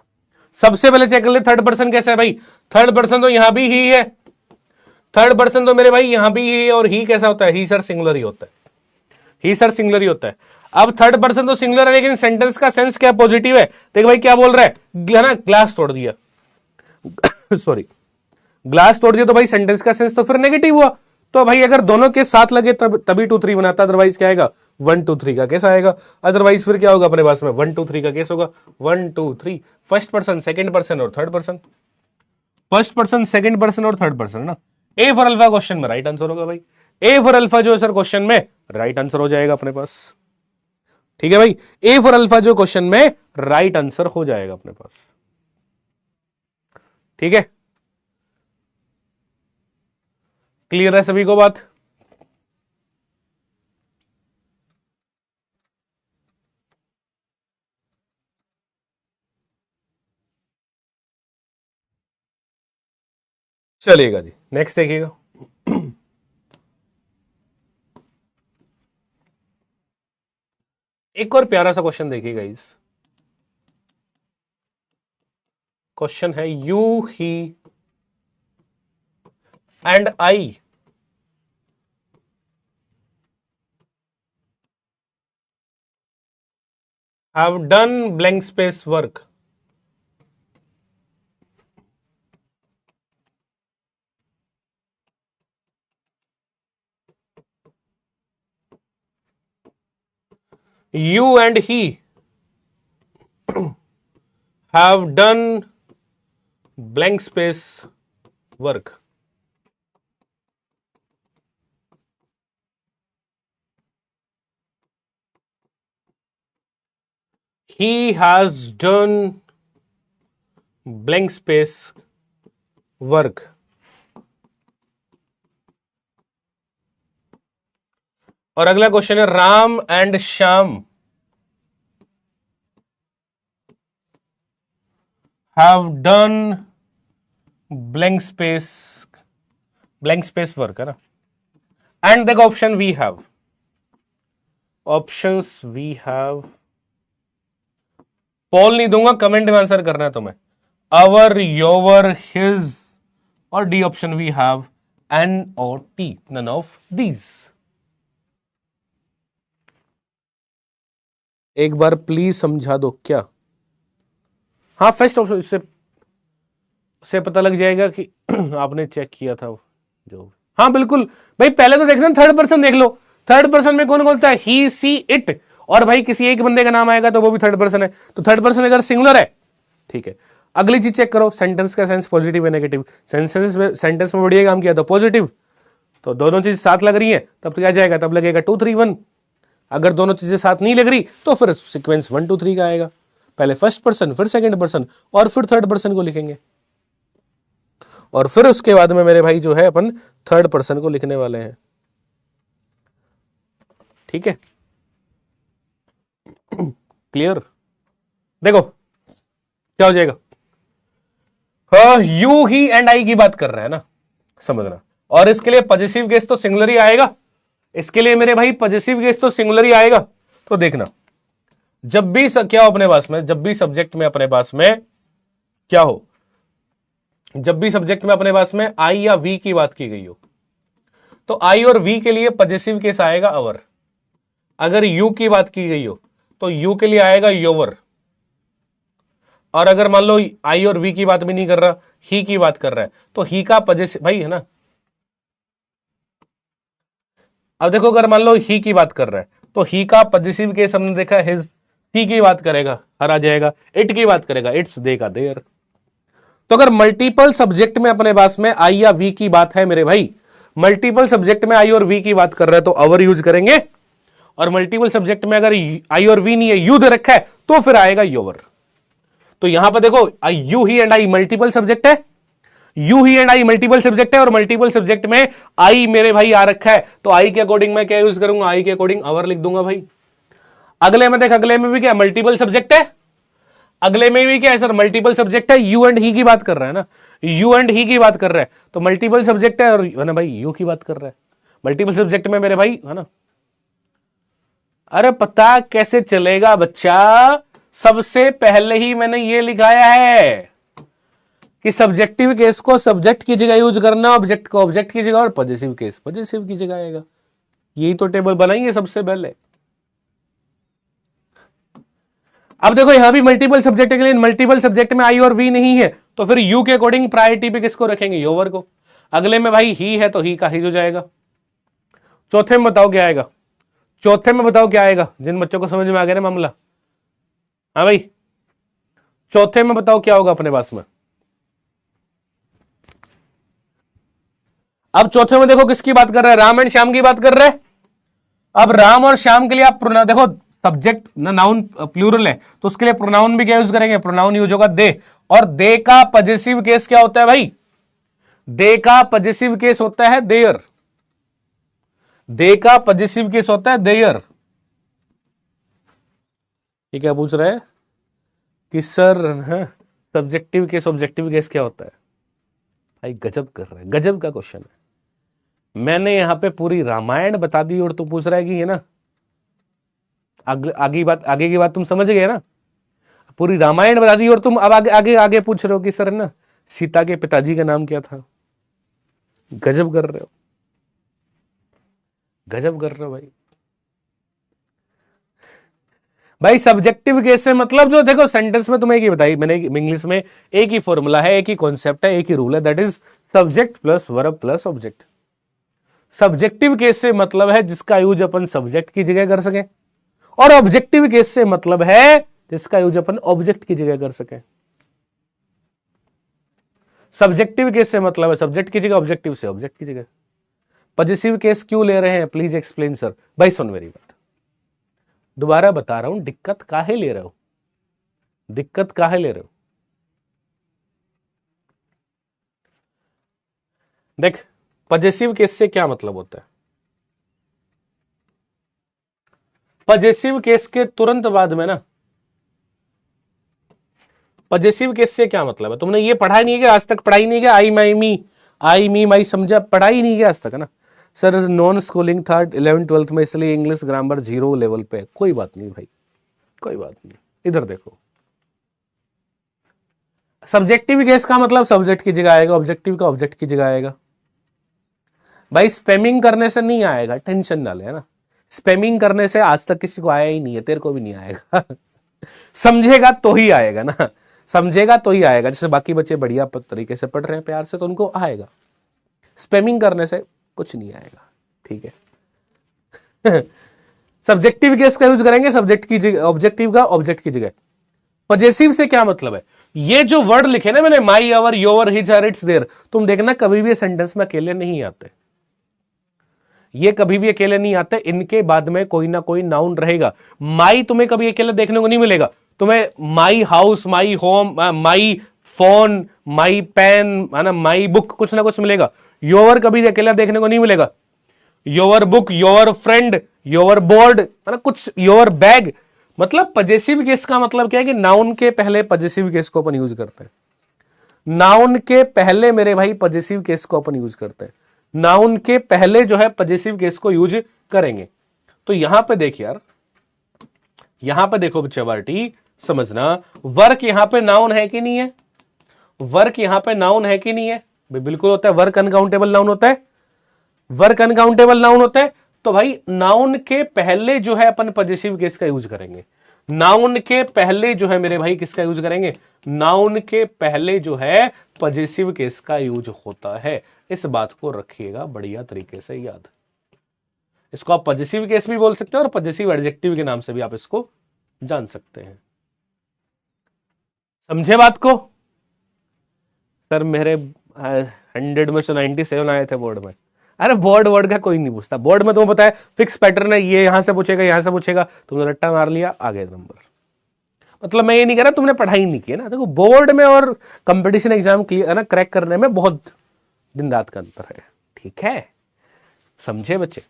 सबसे पहले चेक कर ले थर्ड पर्सन कैसा है भाई। थर्ड पर्सन तो यहां भी ही है, थर्ड पर्सन तो मेरे भाई यहां भी ही है। और ही कैसा होता है, ही सर सिंगुलर ही होता है, ही सर सिंगुलर ही होता है। अब थर्ड पर्सन तो सिंगुलर है, लेकिन सेंटेंस का सेंस क्या पॉजिटिव है। देख भाई क्या बोल रहा है ना, ग्लास तोड़ दिया सॉरी, ग्लास तोड़ दिया तो भाई सेंटेंस का सेंस तो फिर नेगेटिव हुआ। तो भाई अगर दोनों के साथ लगे तभी 2 3 बनाता, अदरवाइज क्या आएगा 1 2 3 का केस आएगा। अदरवाइज फिर क्या होगा अपने पास में 1 2 3 का केस होगा। 1 2 3 फर्स्ट पर्सन, सेकंड पर्सन और third person, first person second person और थर्ड पर्सन ना। ए फॉर अल्फा क्वेश्चन में राइट आंसर होगा भाई। ए फॉर अल्फा जो है सर क्वेश्चन में राइट आंसर हो जाएगा अपने पास। ठीक है भाई, ए फॉर अल्फा जो क्वेश्चन में राइट आंसर हो जाएगा अपने पास। ठीक है, क्लियर है सभी को बात। चलेगा जी, नेक्स्ट देखिएगा। एक और प्यारा सा क्वेश्चन देखिएगा इस क्वेश्चन है, you he and I have done blank space work. You and he have done blank space work. He has done blank space work. और अगला क्वेश्चन है, Ram and Shyam have done blank space work है ना। एंड देखो option we have, options we have, poll नहीं दूंगा, कमेंट में आंसर करना है तुम्हें। अवर, योवर, हिज और D option we have N और टी, नन ऑफ दीज। एक बार प्लीज समझा दो क्या। हाँ फर्स्ट ऑप्शन, इससे पता लग जाएगा कि आपने चेक किया था जो। हाँ बिल्कुल भाई, पहले तो देखना थर्ड पर्सन देख लो। थर्ड पर्सन में कौन कौन था, ही सी इट, और भाई किसी एक बंदे का नाम आएगा तो वो भी थर्ड पर्सन है। तो थर्ड पर्सन अगर सिंगुलर है, ठीक है। अगली चीज चेक करो, सेंटेंस का सेंस पॉजिटिव है नेगेटिव। सेंटेंस में बढ़िया काम किया तो पॉजिटिव, तो दोनों चीज साथ लग रही है तब तो क्या जाएगा, तब लगेगा 2 3 1। अगर दोनों चीजें साथ नहीं लग रही तो फिर सीक्वेंस 1 2 3 का आएगा। पहले फर्स्ट पर्सन, फिर सेकंड पर्सन और फिर थर्ड पर्सन को लिखेंगे, और फिर उसके बाद में मेरे भाई जो है अपन थर्ड पर्सन को लिखने वाले हैं। ठीक है, क्लियर। देखो क्या हो जाएगा, यू ही एंड आई की बात कर रहे हैं ना, समझना। और इसके लिए पॉजिटिव केस तो सिंगुलर ही आएगा, इसके लिए मेरे भाई पॉजिटिव केस तो सिंगुलर ही आएगा। तो देखना, जब भी क्या हो अपने पास में, जब भी सब्जेक्ट में अपने पास में क्या हो, जब भी सब्जेक्ट में अपने पास में आई या वी की बात की गई हो, तो आई और वी के लिए पजेसिव केस आएगा अवर। अगर यू की बात की गई हो तो यू के लिए आएगा योवर। और अगर मान लो आई और वी की बात भी नहीं कर रहा, ही की बात कर रहा है, तो ही का पजेसिव भाई है ना। अब देखो अगर मान लो ही की बात कर रहा है तो ही का पजेसिव केस हमने देखा हिज। ही की बात करेगा हर आ जाएगा, इट की बात करेगा इट्स, देगा देयर। तो अगर मल्टीपल सब्जेक्ट में अपने पास में आई या वी की बात है मेरे भाई, मल्टीपल सब्जेक्ट में आई और वी की बात कर रहे हैं तो अवर यूज करेंगे, और मल्टीपल सब्जेक्ट में अगर आई और वी नहीं है यू दे रखा है तो फिर आएगा योवर। तो यहां पर देखो you he and I multiple subject है, you he and I multiple subject है, और मल्टीपल सब्जेक्ट में आई मेरे भाई आ रखा है, तो आई के अकॉर्डिंग मैं क्या यूज करूंगा, आई के अकॉर्डिंग अवर लिख दूंगा भाई। अगले में देख, अगले में भी क्या मल्टीपल सब्जेक्ट है, अगले में भी क्या है सर मल्टीपल सब्जेक्ट है, यू एंड ही की बात कर रहा है ना, यू एंड ही की बात कर रहा है तो मल्टीपल सब्जेक्ट है, और है ना भाई यू की बात कर रहा है मल्टीपल सब्जेक्ट में मेरे भाई, है ना। अरे पता कैसे चलेगा बच्चा, सबसे पहले ही मैंने ये लिखाया है कि सब्जेक्टिव केस को सब्जेक्ट की जगह यूज करना, ऑब्जेक्ट को ऑब्जेक्ट की जगह, और पॉजिटिव केस पॉजिटिव की जगह आएगा। यही तो टेबल बनाई है सबसे पहले। अब देखो यहां भी मल्टीपल सब्जेक्ट के लिए, मल्टीपल सब्जेक्ट में आई और वी नहीं है तो फिर यू के अकॉर्डिंग प्रायोरिटी पे किसको रखेंगे, योवर को। अगले में भाई ही है तो ही का ही हो जाएगा। चौथे में बताओ क्या आएगा, चौथे में बताओ क्या आएगा, जिन बच्चों को समझ में आ गया ना मामला। हाँ भाई चौथे में बताओ क्या होगा अपने पास में। अब चौथे में देखो किसकी बात कर रहा है, राम एंड श्याम की बात कर रहे हैं। अब राम और श्याम के लिए आप देखो सब्जेक्ट नाउन प्लूरल है तो उसके लिए प्रोनाउन भी क्या यूज करेंगे, प्रोनाउन यूज होगा दे। और दे का पजेसिव केस क्या होता है भाई, दे का पजेसिव केस होता है देयर, दे का पजेसिव केस होता है देयर। ये क्या पूछ रहे हैं कि sir subjective case objective case क्या होता है, भाई गजब कर रहे हैं, गजब का क्वेश्चन है। मैंने यहां पे पूरी रामायण बता दी और तू पूछ रहा है कि है ना आगे की बात तुम समझ गए ना, पूरी रामायण बता दी और तुम अब आगे पूछ रहे हो कि सर ना सीता के पिताजी का नाम क्या था। गजब कर रहे हो, गजब कर रहे हो भाई। भाई सब्जेक्टिव केस से मतलब जो देखो सेंटेंस में तुम्हें एक ही बताई मैंने इंग्लिश में, एक ही फॉर्मूला है, एक ही कॉन्सेप्ट है, एक ही रूल है, that is subject plus verb plus object. Subjective case से मतलब है जिसका यूज अपन सब्जेक्ट की जगह कर सके, और ऑब्जेक्टिव केस से मतलब है जिसका यूज अपन ऑब्जेक्ट की जगह कर सके। सब्जेक्टिव केस से मतलब है सब्जेक्ट की जगह, ऑब्जेक्टिव से ऑब्जेक्ट की जगह। पॉजिटिव केस क्यों ले रहे हैं, प्लीज एक्सप्लेन सर। भाई सुन मेरी बात, दोबारा बता रहा हूं, दिक्कत काहे ले रहे हो, दिक्कत काहे ले रहे हो। देख पॉजिटिव केस से क्या मतलब होता है, पॉजिटिव केस के तुरंत बाद में ना, पॉजिटिव केस से क्या मतलब है, तुमने ये पढ़ा नहीं है क्या आज तक, पढ़ाई नहीं है आई मी माई समझा, पढ़ाई नहीं है आज तक है ना। सर नॉन स्कूलिंग था 11th 12th में इसलिए इंग्लिश ग्रामर 0 लेवल पे। कोई बात नहीं भाई, कोई बात नहीं। इधर देखो सब्जेक्टिव केस का मतलब सब्जेक्ट की जगह आएगा, ऑब्जेक्टिव का ऑब्जेक्ट की जगह आएगा। भाई स्पैमिंग करने से नहीं आएगा, टेंशन ना ले है ना, स्पैमिंग करने से आज तक किसी को आया ही नहीं है, तेरे को भी नहीं आएगा समझेगा तो ही आएगा ना, समझेगा तो ही आएगा। जैसे बाकी बच्चे बढ़िया तरीके से पढ़ रहे हैं प्यार से तो उनको आएगा, स्पैमिंग करने से कुछ नहीं आएगा, ठीक है सब्जेक्टिव केस का यूज करेंगे सब्जेक्ट की जगह, ऑब्जेक्टिव का ऑब्जेक्ट की जगह। पॉजेसिव से क्या मतलब है, ये जो वर्ड लिखे ना मैंने my our your his her its their, तुम देखना कभी भी सेंटेंस में अकेले नहीं आते, ये कभी भी अकेले नहीं आते, इनके बाद में कोई ना कोई नाउन रहेगा। माई तुम्हें कभी अकेले देखने को नहीं मिलेगा, तुम्हें my house, my home, my phone, my pen है ना, माई बुक, कुछ ना कुछ मिलेगा। योर कभी अकेला देखने को नहीं मिलेगा, your book, your friend, your board है ना, कुछ योर बैग। मतलब पॉजेसिव केस का मतलब क्या है कि नाउन के पहले पॉजेसिव केस को अपन यूज करते हैं, नाउन के पहले मेरे भाई पॉजेसिव केस को अपन यूज करते हैं, नाउन के पहले जो है पॉजेसिव केस को यूज करेंगे। तो यहां पे देख यार, यहां पे देखो बच्चा बार्टी समझना, वर्क यहां पे नाउन है कि नहीं है, वर्क यहां पे नाउन है कि नहीं है, बिल्कुल होता है, वर्क अनकाउंटेबल नाउन होता है। वर्क अनकाउंटेबल नाउन होता है, तो भाई नाउन के पहले जो है अपन पॉजिटिव केस का यूज करेंगे। नाउन के पहले जो है मेरे भाई किसका यूज करेंगे? नाउन के पहले जो है पॉजिटिव केस का यूज होता है। इस बात को रखिएगा बढ़िया तरीके से याद। इसको आप पॉजिटिव केस भी बोल सकते हैं और पॉजिटिव एडजेक्टिव के नाम से भी आप इसको जान सकते हैं। समझे बात को? सर मेरे 100 में से 97 आए थे बोर्ड में। अरे बोर्ड वर्ड का कोई नहीं पूछता, बोर्ड में तुम्हें पता है फिक्स पैटर्न है, ये यहां से पूछेगा यहां से पूछेगा, तुमने रट्टा मार लिया आ गए नंबर। मतलब मैं ये नहीं कह रहा तुमने पढ़ाई नहीं की है ना, देखो बोर्ड में और कंपटीशन एग्जाम क्लियर है ना क्रैक करने में बहुत दिन रात का अंतर है, ठीक है? समझे बच्चे?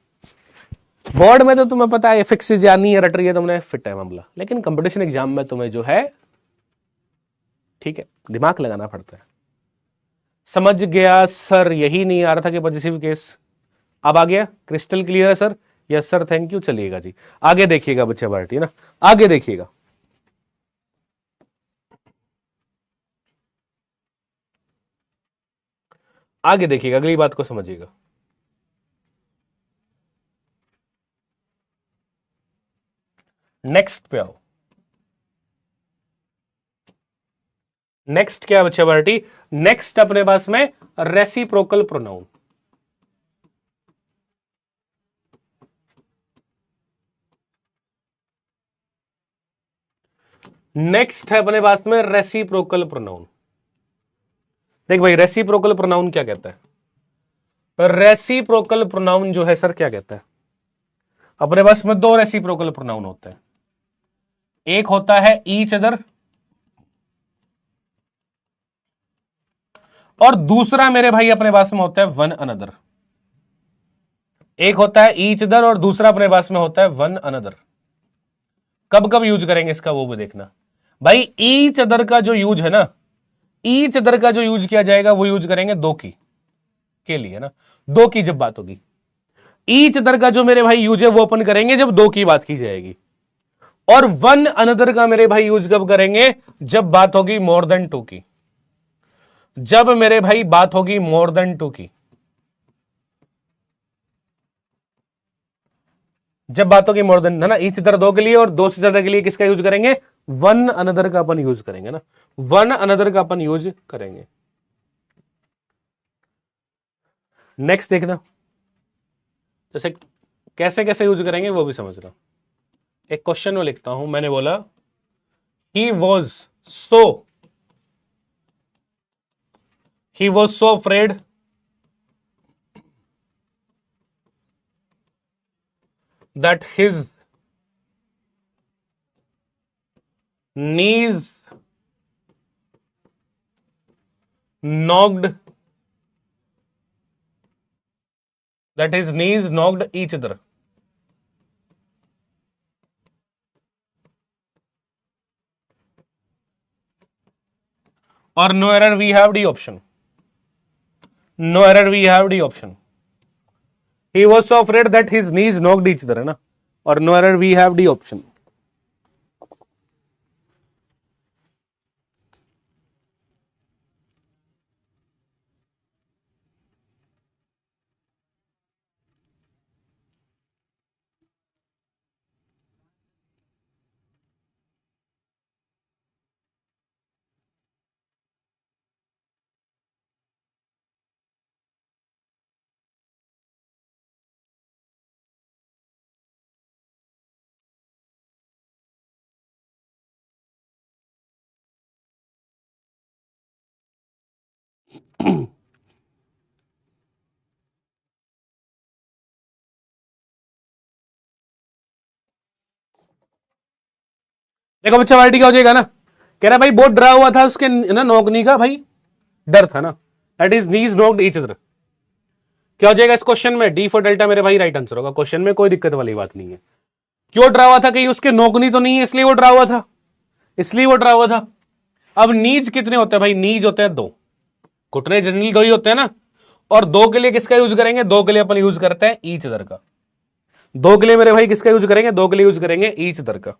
बोर्ड में तो तुम्हें पता है फिक्स जानी है, रट रही है तुमने, फिट है मामला, लेकिन कंपटीशन एग्जाम में तुम्हें जो है ठीक है दिमाग लगाना पड़ता है। समझ गया सर, यही नहीं आ रहा था कि पॉजिटिव केस अब आ गया, क्रिस्टल क्लियर है sir? Yes sir thank you. चलिएगा जी आगे देखिएगा बच्चे पार्टी ना, आगे देखिएगा। आगे देखिएगा, अगली बात को समझिएगा। नेक्स्ट पे आओ। नेक्स्ट क्या बच्चे पार्टी? नेक्स्ट अपने पास में रेसिप्रोकल प्रोनाउन। नेक्स्ट है अपने पास में रेसिप्रोकल प्रोनाउन। देख भाई रेसिप्रोकल प्रोनाउन क्या कहता है? रेसिप्रोकल प्रोनाउन जो है सर क्या कहता है? अपने पास में दो रेसिप्रोकल प्रोनाउन होते हैं, एक होता है ईच अदर और दूसरा मेरे भाई अपने पास में होता है वन अनदर। एक होता है ईच अदर और दूसरा अपने पास में होता है वन अनदर। कब कब यूज करेंगे इसका वो भी देखना भाई। ईच अदर का जो यूज है ना, ईच अदर का जो यूज किया जाएगा वो यूज करेंगे दो की के लिए ना, दो की जब बात होगी। ईच अदर का जो मेरे भाई यूज है वो अपन करेंगे जब दो की बात की जाएगी, और वन अनदर का मेरे भाई यूज कब करेंगे? जब बात होगी मोर देन टू की। जब मेरे भाई बात होगी मोर देन टू की, जब बात होगी मोर देन है ना, ईच अदर दो के लिए और दो से ज्यादा के लिए किसका यूज करेंगे? वन अनदर का अपन यूज करेंगे ना, वन अनदर का अपन यूज करेंगे। नेक्स्ट देखना, जैसे कैसे कैसे यूज करेंगे वो भी समझ रहा हूं। एक क्वेश्चन में लिखता हूं, मैंने बोला he was so, he was so afraid that his knees knocked each other. Or no error, we have the option. No error, we have the option. He was so afraid that his knees knocked each other, है ना? और no error, we have the option. देखो बच्चा पार्टी क्या हो जाएगा ना, कह रहा भाई बहुत डरा हुआ था उसके ना नौकनी का, भाई डर था ना, that is knees knocked each other. क्या हो जाएगा इस क्वेश्चन में? डी फॉर डेल्टा मेरे भाई राइट आंसर होगा। क्वेश्चन में कोई दिक्कत वाली बात नहीं है। क्यों डरा हुआ था? कहीं उसके नौकनी तो नहीं है इसलिए वो डरा हुआ था, इसलिए वो डरा हुआ था। अब नीज कितने होते हैं भाई? नीज होते हैं दो, घुटने जनरली दो ही होते हैं ना, और दो के लिए किसका यूज करेंगे? दो के लिए अपन यूज करते हैं ईच अदर का। दो के लिए मेरे भाई किसका यूज करेंगे? दो के लिए यूज करेंगे ईच अदर का,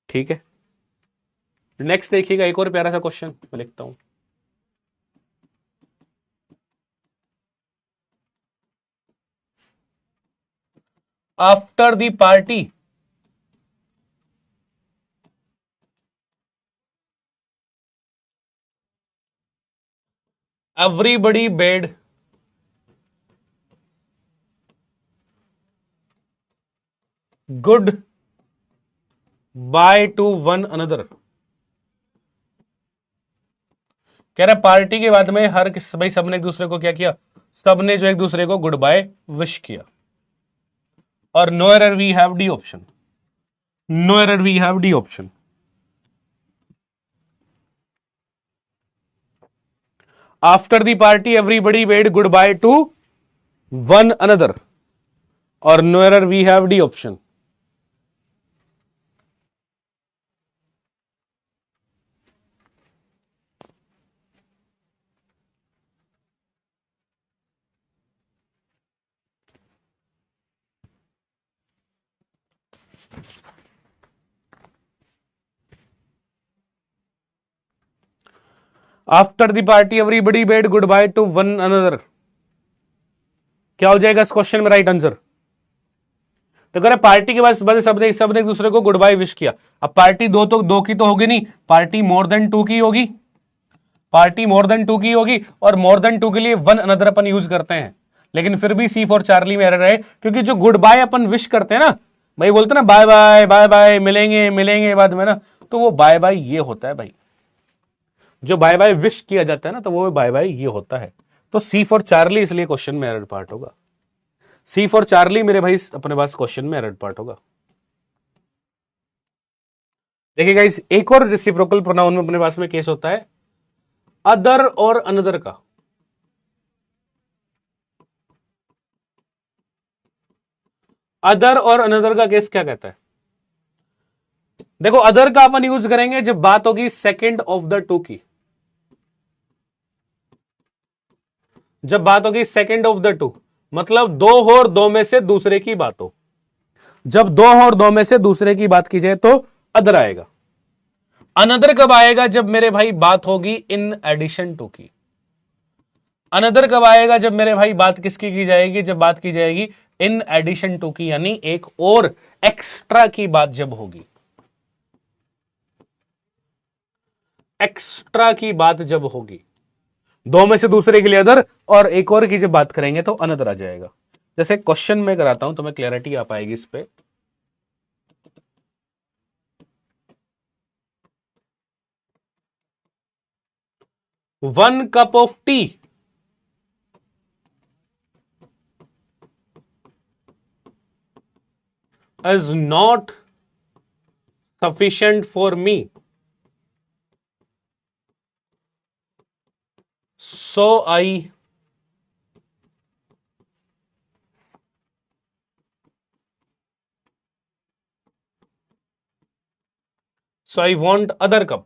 ठीक है? नेक्स्ट देखिएगा, एक और प्यारा सा क्वेश्चन मैं लिखता हूं। After the party everybody bade goodbye to one another. कह रहा पार्टी के बाद में हर किस भाई सबने एक दूसरे को क्या किया, सबने जो एक दूसरे को गुड बाय विश किया। और no error we have D option, no error we have D option. After the party everybody bade goodbye to one another और no error we have D option. After the party everybody bade goodbye to one another, क्या हो जाएगा इस क्वेश्चन में राइट आंसर? तो कह रहे पार्टी के बाद सबने सबने एक दूसरे को गुड बाय विश किया। अब पार्टी दो की तो होगी नहीं, पार्टी मोर देन टू की होगी, पार्टी मोर देन टू की होगी और मोर देन टू के लिए वन अनदर अपन यूज करते हैं। लेकिन फिर भी सी फॉर चार्ली में एरर है, क्योंकि जो गुड बाय अपन विश करते हैं ना भाई, बोलते ना बाय बाय बाय बाय, मिलेंगे मिलेंगे बाद में ना, तो वो बाय बाय ये होता है भाई, जो बाय बाय विश किया जाता है ना तो वो बाय बाय ये होता है। तो सी फॉर चार्ली इसलिए क्वेश्चन में एरर पार्ट होगा, सी फॉर चार्ली मेरे भाई अपने पास क्वेश्चन में एरर पार्ट होगा। देखिए गाइस एक और रेसिप्रोकल प्रोनाउन में अपने पास में केस होता है अदर और अनदर का। अदर और अनदर का केस क्या कहता है? देखो अदर का अपन यूज करेंगे जब बात होगी सेकंड ऑफ द टू की, जब बात होगी सेकंड ऑफ द टू, मतलब दो हो और दो में से दूसरे की बात हो, जब दो हो और दो में से दूसरे की बात की जाए तो अदर आएगा। अनदर कब आएगा? जब मेरे भाई बात होगी इन एडिशन टू की। अनदर कब आएगा? जब मेरे भाई बात किसकी की जाएगी? जब बात की जाएगी इन एडिशन टू की, यानी एक और एक्स्ट्रा की बात जब होगी, एक्स्ट्रा की बात जब होगी, दो में से दूसरे के लिए अदर और एक और की जब बात करेंगे तो अनदर आ जाएगा। जैसे क्वेश्चन में कराता हूं तो मैं क्लैरिटी आ पाएगी इस पे। One cup of tea is not sufficient for me, so I want other cup।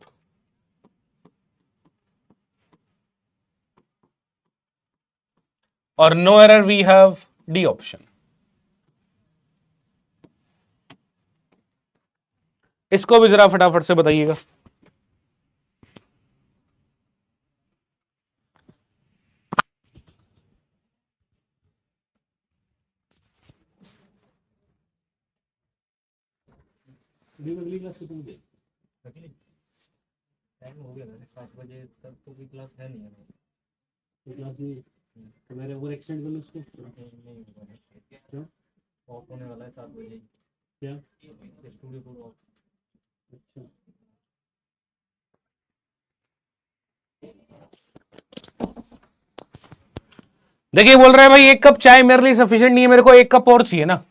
और no error we have D option. इसको भी जरा फटाफट से बताइएगा। अगली क्लास कितने बजे? टाइम हो गया ना, 7 बजे तक तो कोई क्लास है नहीं है। तो क्लास नहीं तो मेरे ओवर एक्सटेंड कर लो उसको। नहीं होगा, क्यों? ऑफ होने वाला है 7 बजे। क्या स्टूडियो को ऑफ? अच्छा देखिए बोल रहा है भाई एक कप चाय मेरे लिए सफिशिएंट नहीं है, मेरे को एक कप और चाहिए ना,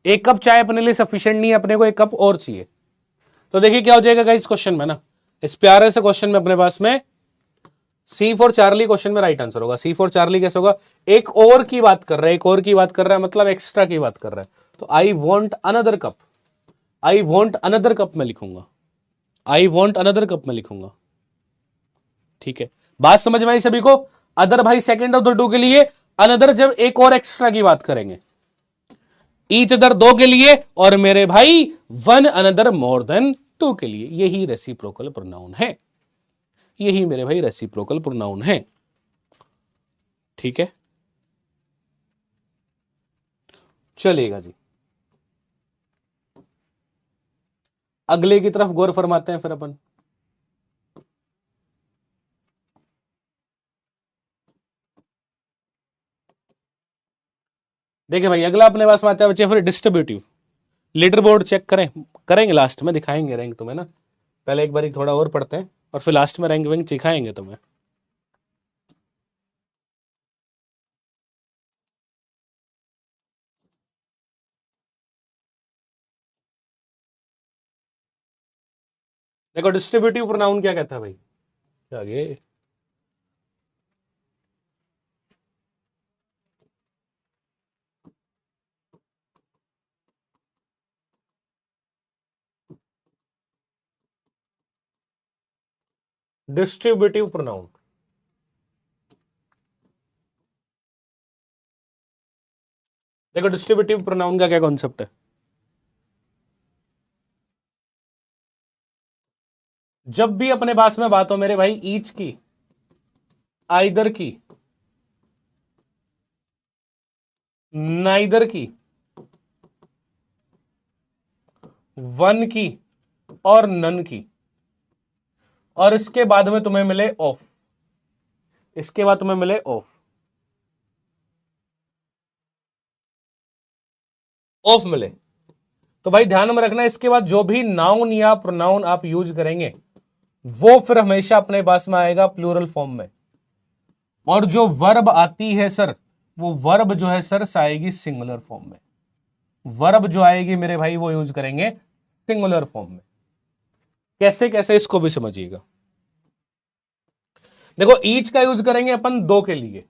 एक कप चाय अपने लिए सफिशिएंट नहीं है, अपने को एक कप और चाहिए। तो देखिए क्या हो जाएगा इस क्वेश्चन में ना, इस प्यारे से क्वेश्चन में अपने पास में सी फॉर चार्ली क्वेश्चन में राइट आंसर होगा। सी फॉर चार्ली कैसे होगा? एक और की बात कर रहा है, एक और की बात कर रहा है मतलब एक्स्ट्रा की बात कर रहा है। तो I want another cup, I want another cup में लिखूंगा, आई वॉन्ट अनदर कप में लिखूंगा। ठीक है, बात समझ में आई सभी को? अदर भाई सेकेंड ऑफ द टू के लिए, अनदर जब एक और एक्स्ट्रा की बात करेंगे, ईच अदर दो के लिए और मेरे भाई one another more than two के लिए। यही रेसिप्रोकल प्रोनाउन है, यही मेरे भाई रेसिप्रोकल प्रोनाउन है। ठीक है चलेगा जी। अगले की तरफ गौर फरमाते हैं फिर अपन। देखिए भाई, अगला अपने पास में आता है बच्चे फिर डिस्ट्रीब्यूटिव। लीडर बोर्ड चेक करेंगे लास्ट में, दिखाएंगे रैंक तुम्हें ना। पहले एक बार थोड़ा और पढ़ते हैं और फिर लास्ट में रैंक वैंक दिखाएंगे तुम्हें। देखो डिस्ट्रीब्यूटिव प्रोनाउन क्या कहता है भाई, आगे। डिस्ट्रीब्यूटिव प्रोनाउन, देखो डिस्ट्रीब्यूटिव प्रोनाउन का क्या कॉन्सेप्ट है। जब भी अपने पास में बात हो मेरे भाई ईच की, आइदर की, नाइदर की, वन की और नन की, और इसके बाद में तुम्हें मिले ऑफ, इसके बाद तुम्हें मिले ऑफ, ऑफ मिले, तो भाई ध्यान में रखना इसके बाद जो भी नाउन या प्रोनाउन आप यूज करेंगे वो फिर हमेशा अपने पास में आएगा प्लूरल फॉर्म में। और जो वर्ब आती है सर, वो वर्ब जो है सर आएगी सिंगुलर फॉर्म में। वर्ब जो आएगी मेरे भाई वो यूज करेंगे सिंगुलर फॉर्म में। कैसे कैसे इसको भी समझिएगा। देखो ईच का यूज करेंगे अपन दो के लिए,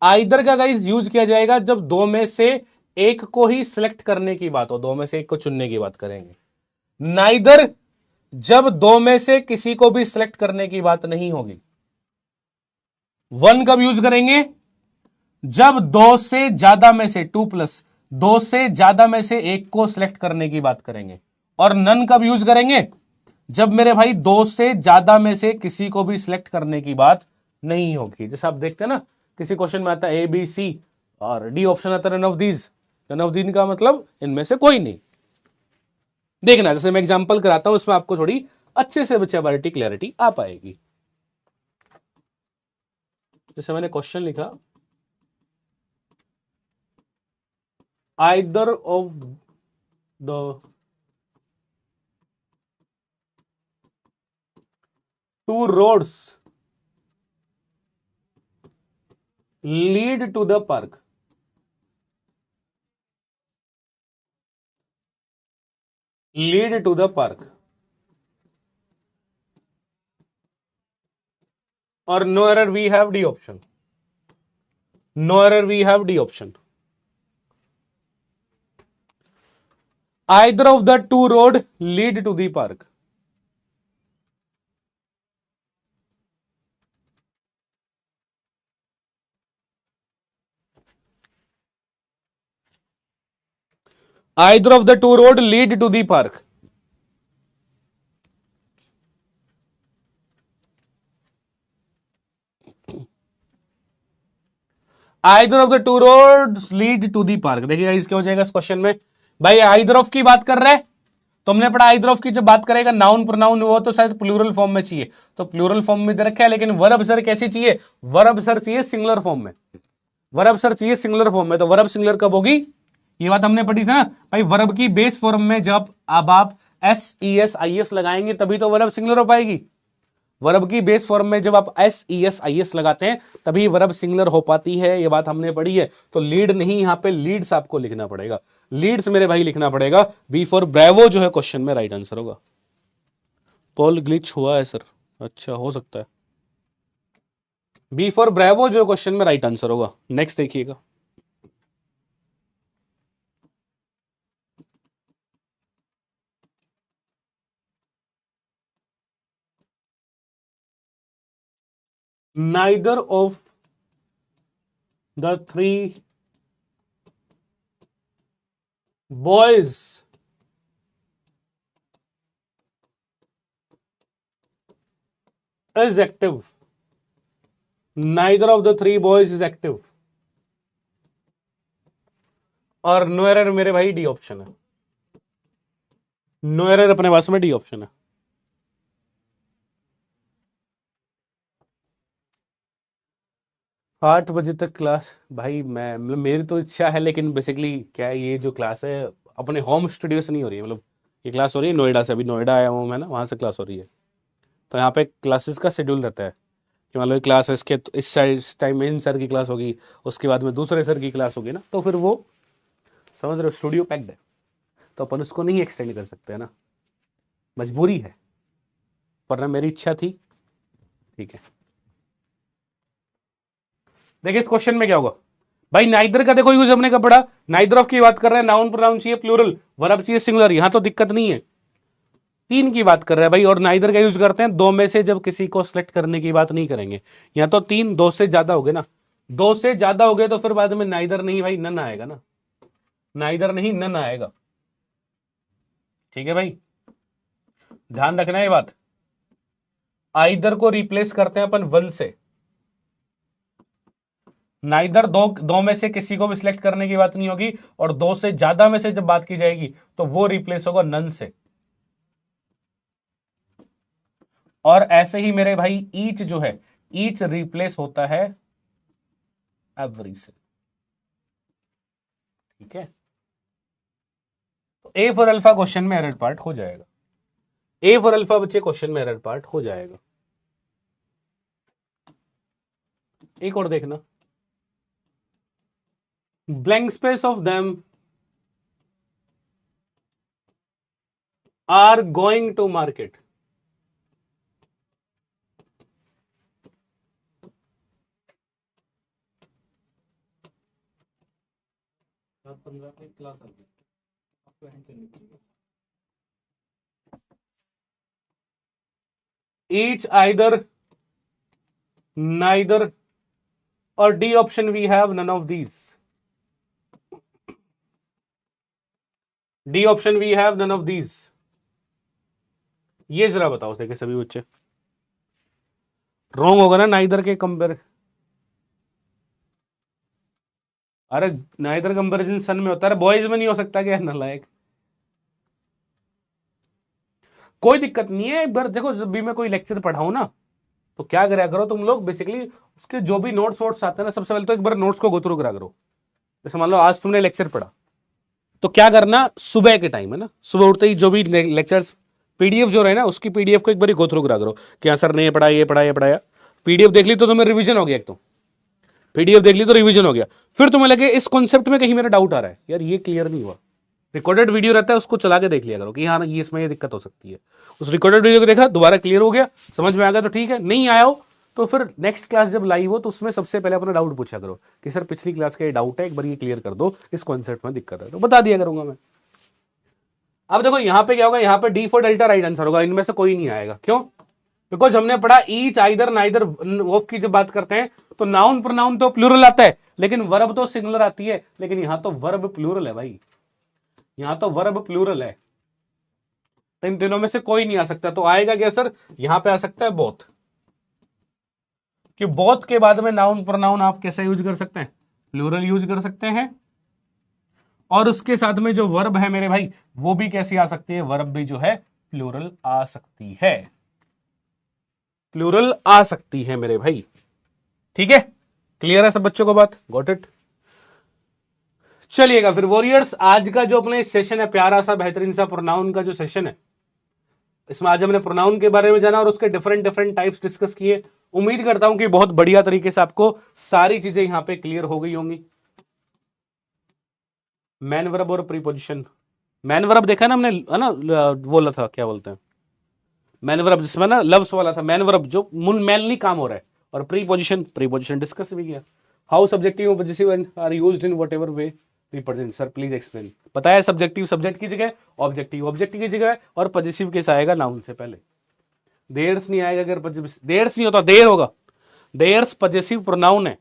आइदर का गाइस यूज किया जाएगा जब दो में से एक को ही सिलेक्ट करने की बात हो, दो में से एक को चुनने की बात करेंगे। नाइदर जब दो में से किसी को भी सिलेक्ट करने की बात नहीं होगी। वन कब यूज करेंगे, जब दो से ज्यादा में से, टू प्लस, दो से ज्यादा में से एक को सिलेक्ट करने की बात करेंगे। और नन कब यूज करेंगे, जब मेरे भाई दो से ज्यादा में से किसी को भी सिलेक्ट करने की बात नहीं होगी। जैसे आप देखते हैं ना किसी क्वेश्चन में आता है ए बी सी और डी ऑप्शन आता है none of these, none of these का मतलब इनमें से कोई नहीं। देखना जैसे मैं एग्जांपल कराता हूं, इसमें आपको थोड़ी अच्छे से बच्चा क्लैरिटी आ पाएगी। जैसे मैंने क्वेश्चन लिखा, either of the two roads lead to the park, lead to the park, और no error we have D option, no error we have D option. Either of the two road lead to the park. Either of the two road lead to the park. Either of the two roads lead to the park। देखिएगा इस क्या हो जाएगा इस क्वेश्चन में, भाई आइदर ऑफ की बात कर रहे हैं, तुमने पढ़ा आइदर ऑफ की जब बात करेगा नाउन प्रोनाउन वो तो शायद प्लूरल फॉर्म में चाहिए, तो प्लूरल फॉर्म में दे रखा है, लेकिन वर्ब सर कैसी चाहिए, वर्ब सर चाहिए सिंगुलर फॉर्म में, वर्ब सर चाहिए सिंगुलर फॉर्म में। तो वर्ब सिंगुलर कब होगी, ये बात हमने पढ़ी थी ना भाई, वर्ब की बेस फॉर्म में जब अब आप S E S I S लगाएंगे तभी तो वर्ब सिंगुलर हो पाएगी। वर्ब की बेस फॉर्म में जब आप S E S I S लगाते हैं तभी वर्ब सिंगुलर हो पाती है, ये बात हमने पढ़ी है। तो लीड नहीं, यहां पे लीड्स आपको लिखना पड़ेगा, लीड्स मेरे भाई लिखना पड़ेगा। बी फॉर ब्रेवो जो है क्वेश्चन में राइट आंसर होगा। पॉल ग्लिच हुआ है सर, अच्छा हो सकता है। बी फॉर ब्रेवो जो क्वेश्चन में राइट आंसर होगा। नेक्स्ट देखिएगा, neither of the three boys is active, neither of the three boys is active। और नो एरर मेरे भाई डी ऑप्शन है, नो एरर अपने पास में डी ऑप्शन है। 8 बजे तक क्लास भाई, मैं मतलब मेरी तो इच्छा है, लेकिन बेसिकली क्या है, ये जो क्लास है अपने होम स्टूडियो से नहीं हो रही है, मतलब ये क्लास हो रही है नोएडा से, अभी नोएडा आया हूँ मैं ना, वहाँ से क्लास हो रही है। तो यहाँ पे क्लासेस का शेड्यूल रहता है कि मान लो क्लास है इसके इस साइड इस टाइम में इन सर की क्लास होगी, उसके बाद में दूसरे सर की क्लास होगी ना, तो फिर वो समझ रहे हो स्टूडियो पैक्ड है, तो अपन उसको नहीं एक्सटेंड कर सकते है ना, मजबूरी है, वरना मेरी इच्छा थी। ठीक है, देखिए इस क्वेश्चन में क्या होगा भाई, नाइदर का देखो यूज हमने कब पढ़ा, नाइदर ऑफ की बात कर रहे हैं, नाउन प्रोनाउन चाहिए प्लूरल, वर्ब चाहिए सिंगुलर, यहां तो दिक्कत नहीं है, तीन की बात कर रहे हैं भाई, और नाइदर का यूज करते हैं दो में से जब किसी को सिलेक्ट करने की बात नहीं करेंगे, यहां तो तीन, दो से ज्यादा हो गए ना, दो से ज्यादा हो गए तो फिर बाद में नाइदर नहीं भाई नन आएगा ना, नाइदर नहीं नन आएगा। ठीक है भाई, ध्यान रखना ये बात, आइदर को रिप्लेस करते हैं अपन वन से, नाइदर दो दो में से किसी को भी सिलेक्ट करने की बात नहीं होगी, और दो से ज्यादा में से जब बात की जाएगी तो वो रिप्लेस होगा नन से। और ऐसे ही मेरे भाई ईच जो है, ईच रिप्लेस होता है एवरी से। ठीक है, तो ए फॉर अल्फा क्वेश्चन में एरर पार्ट हो जाएगा, ए फॉर अल्फा बच्चे क्वेश्चन में एरर पार्ट हो जाएगा। एक और देखना, blank space of them are going to market, each either neither or D option we have none of these, D option we have none of these। ये जरा बताओ देखे सभी बच्चे, रॉन्ग होगा ना नाइदर के कंपेयर, अरे नाइदर कंपेरिजन सन में होता है, बॉयज में नहीं हो सकता क्या नालायक, कोई दिक्कत नहीं है, एक बार देखो जब भी मैं कोई लेक्चर पढ़ाऊं ना, तो क्या करा करो तुम लोग, बेसिकली उसके जो भी नोट्स वोट्स आते हैं ना, सबसे पहले तो एक बार नोट्स को गो थ्रू करा करो। जैसे मान लो आज तुमने लेक्चर पढ़ा, तो क्या करना, सुबह के टाइम है ना, सुबह उठते ही जो भी लेक्चर्स पीडीएफ जो रहे ना, उसकी पीडीएफ को एक बार गो थ्रू करा करो कि हाँ सर ने ये पढ़ाया ये पढ़ाया ये पढ़ाया, पीडीएफ देख ली तो तुम्हें रिवीजन हो गया, एक तो पीडीएफ देख ली तो रिवीजन हो गया, फिर तुम्हें लगे इस कॉन्सेप्ट में कहीं मेरा डाउट आ रहा है, यार ये क्लियर नहीं हुआ, रिकॉर्डेड वीडियो रहता है उसको चला के देख लिया करो कि हाँ ये इसमें ये दिक्कत हो सकती है, उस रिकॉर्डेड वीडियो को देखा, दोबारा क्लियर हो गया, समझ में आ गया तो ठीक है, नहीं आया हो तो फिर नेक्स्ट क्लास जब लाइव हो तो उसमें सबसे पहले अपना डाउट पूछा करो कि सर पिछली क्लास का ये डाउट है, एक बार ये क्लियर कर दो, इस कॉन्सेप्ट में दिक्कत है, तो बता दिया करूंगा मैं। अब देखो यहां पे क्या होगा, यहां पे D for delta right answer होगा, इनमें से कोई नहीं आएगा, क्यों, बिकॉज हमने पढ़ा ईच आइदर नाइदर वर्ब की जब बात करते हैं तो नाउन प्रोनाउन तो प्लूरल आता है, लेकिन वर्ब तो सिंगुलर आती है, लेकिन यहां तो वर्ब प्लूरल है भाई, यहां तो वर्ब प्लूरल है, तो इन तीनों में से कोई नहीं आ सकता, तो आएगा क्या सर, यहां पे आ सकता है बोथ, कि बोथ के बाद में नाउन प्रोनाउन आप कैसे यूज कर सकते हैं, प्लूरल यूज कर सकते हैं, और उसके साथ में जो वर्ब है मेरे भाई वो भी कैसी आ सकती है, वर्ब भी जो है प्लूरल आ सकती है, प्लूरल आ सकती है मेरे भाई। ठीक है, क्लियर है सब बच्चों को बात, गॉट इट। चलिएगा फिर वॉरियर्स, आज का जो अपने सेशन है प्यारा सा बेहतरीन सा प्रोनाउन का जो सेशन है, इसमें आज हमने प्रोनाउन के बारे में जाना और उसके डिफरेंट डिफरेंट टाइप्स डिस्कस किए। उम्मीद करता हूं कि बहुत बढ़िया तरीके से आपको सारी चीजें यहां पे क्लियर हो गई होंगी। मैन वर्ब और प्रीपोजिशन, मैन वर्ब देखा ना हमने, है ना, बोला था क्या बोलते हैं मैन वर्ब, जिसमें ना लव्स वाला था, मैन वर्ब जो मैनली काम हो रहा है, और प्रीपोजिशन, प्रीपोजिशन डिस्कस भी किया, हाउ सब्जेक्टिव और positive are used in whatever way represent, sir please explain, पता है सब्जेक्टिव सब्जेक्ट की जगह, ऑब्जेक्टिव ऑब्जेक्ट की जगह, और पॉजिटिव कैसे आएगा, नाउन से पहले, देयर्स नहीं आएगा, अगर देयर्स नहीं होता देर होगा, देयर्स पॉजिटिव प्रोनाउन है,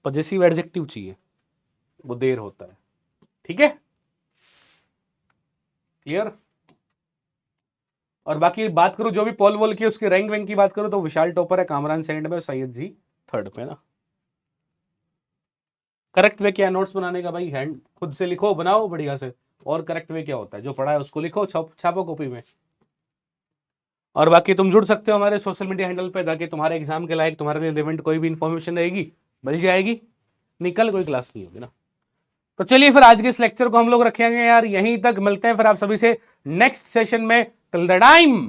पॉजिटिव एडजेक्टिव चाहिए, वो देर होता है। ठीक है, क्लियर। और बाकी बात करूं जो भी पॉल वॉल की उसकी रैंक वैंक की बात करूं तो विशाल टॉपर है, कामरान सेकंड में, सैयद जी थर्ड पे ना। करेक्ट वे क्या है नोट्स बनाने का भाई? हैंड खुद से लिखो, बनाओ बढ़िया से। और करेक्ट वे क्या होता है? जो पढ़ा है उसको लिखो, छापो कॉपी में। और बाकी तुम जुड़ सकते हो हमारे सोशल मीडिया हैंडल पे, ताकि तुम्हारे एग्जाम के लायक, तुम्हारे रिलेवेंट कोई भी इंफॉर्मेशन रहेगी मिल जाएगी। नहीं कल कोई क्लास नहीं होगी ना। तो चलिए फिर आज के इस लेक्चर को हम लोग रखेंगे यार यहीं तक। मिलते हैं फिर आप सभी से नेक्स्ट सेशन में। Till the time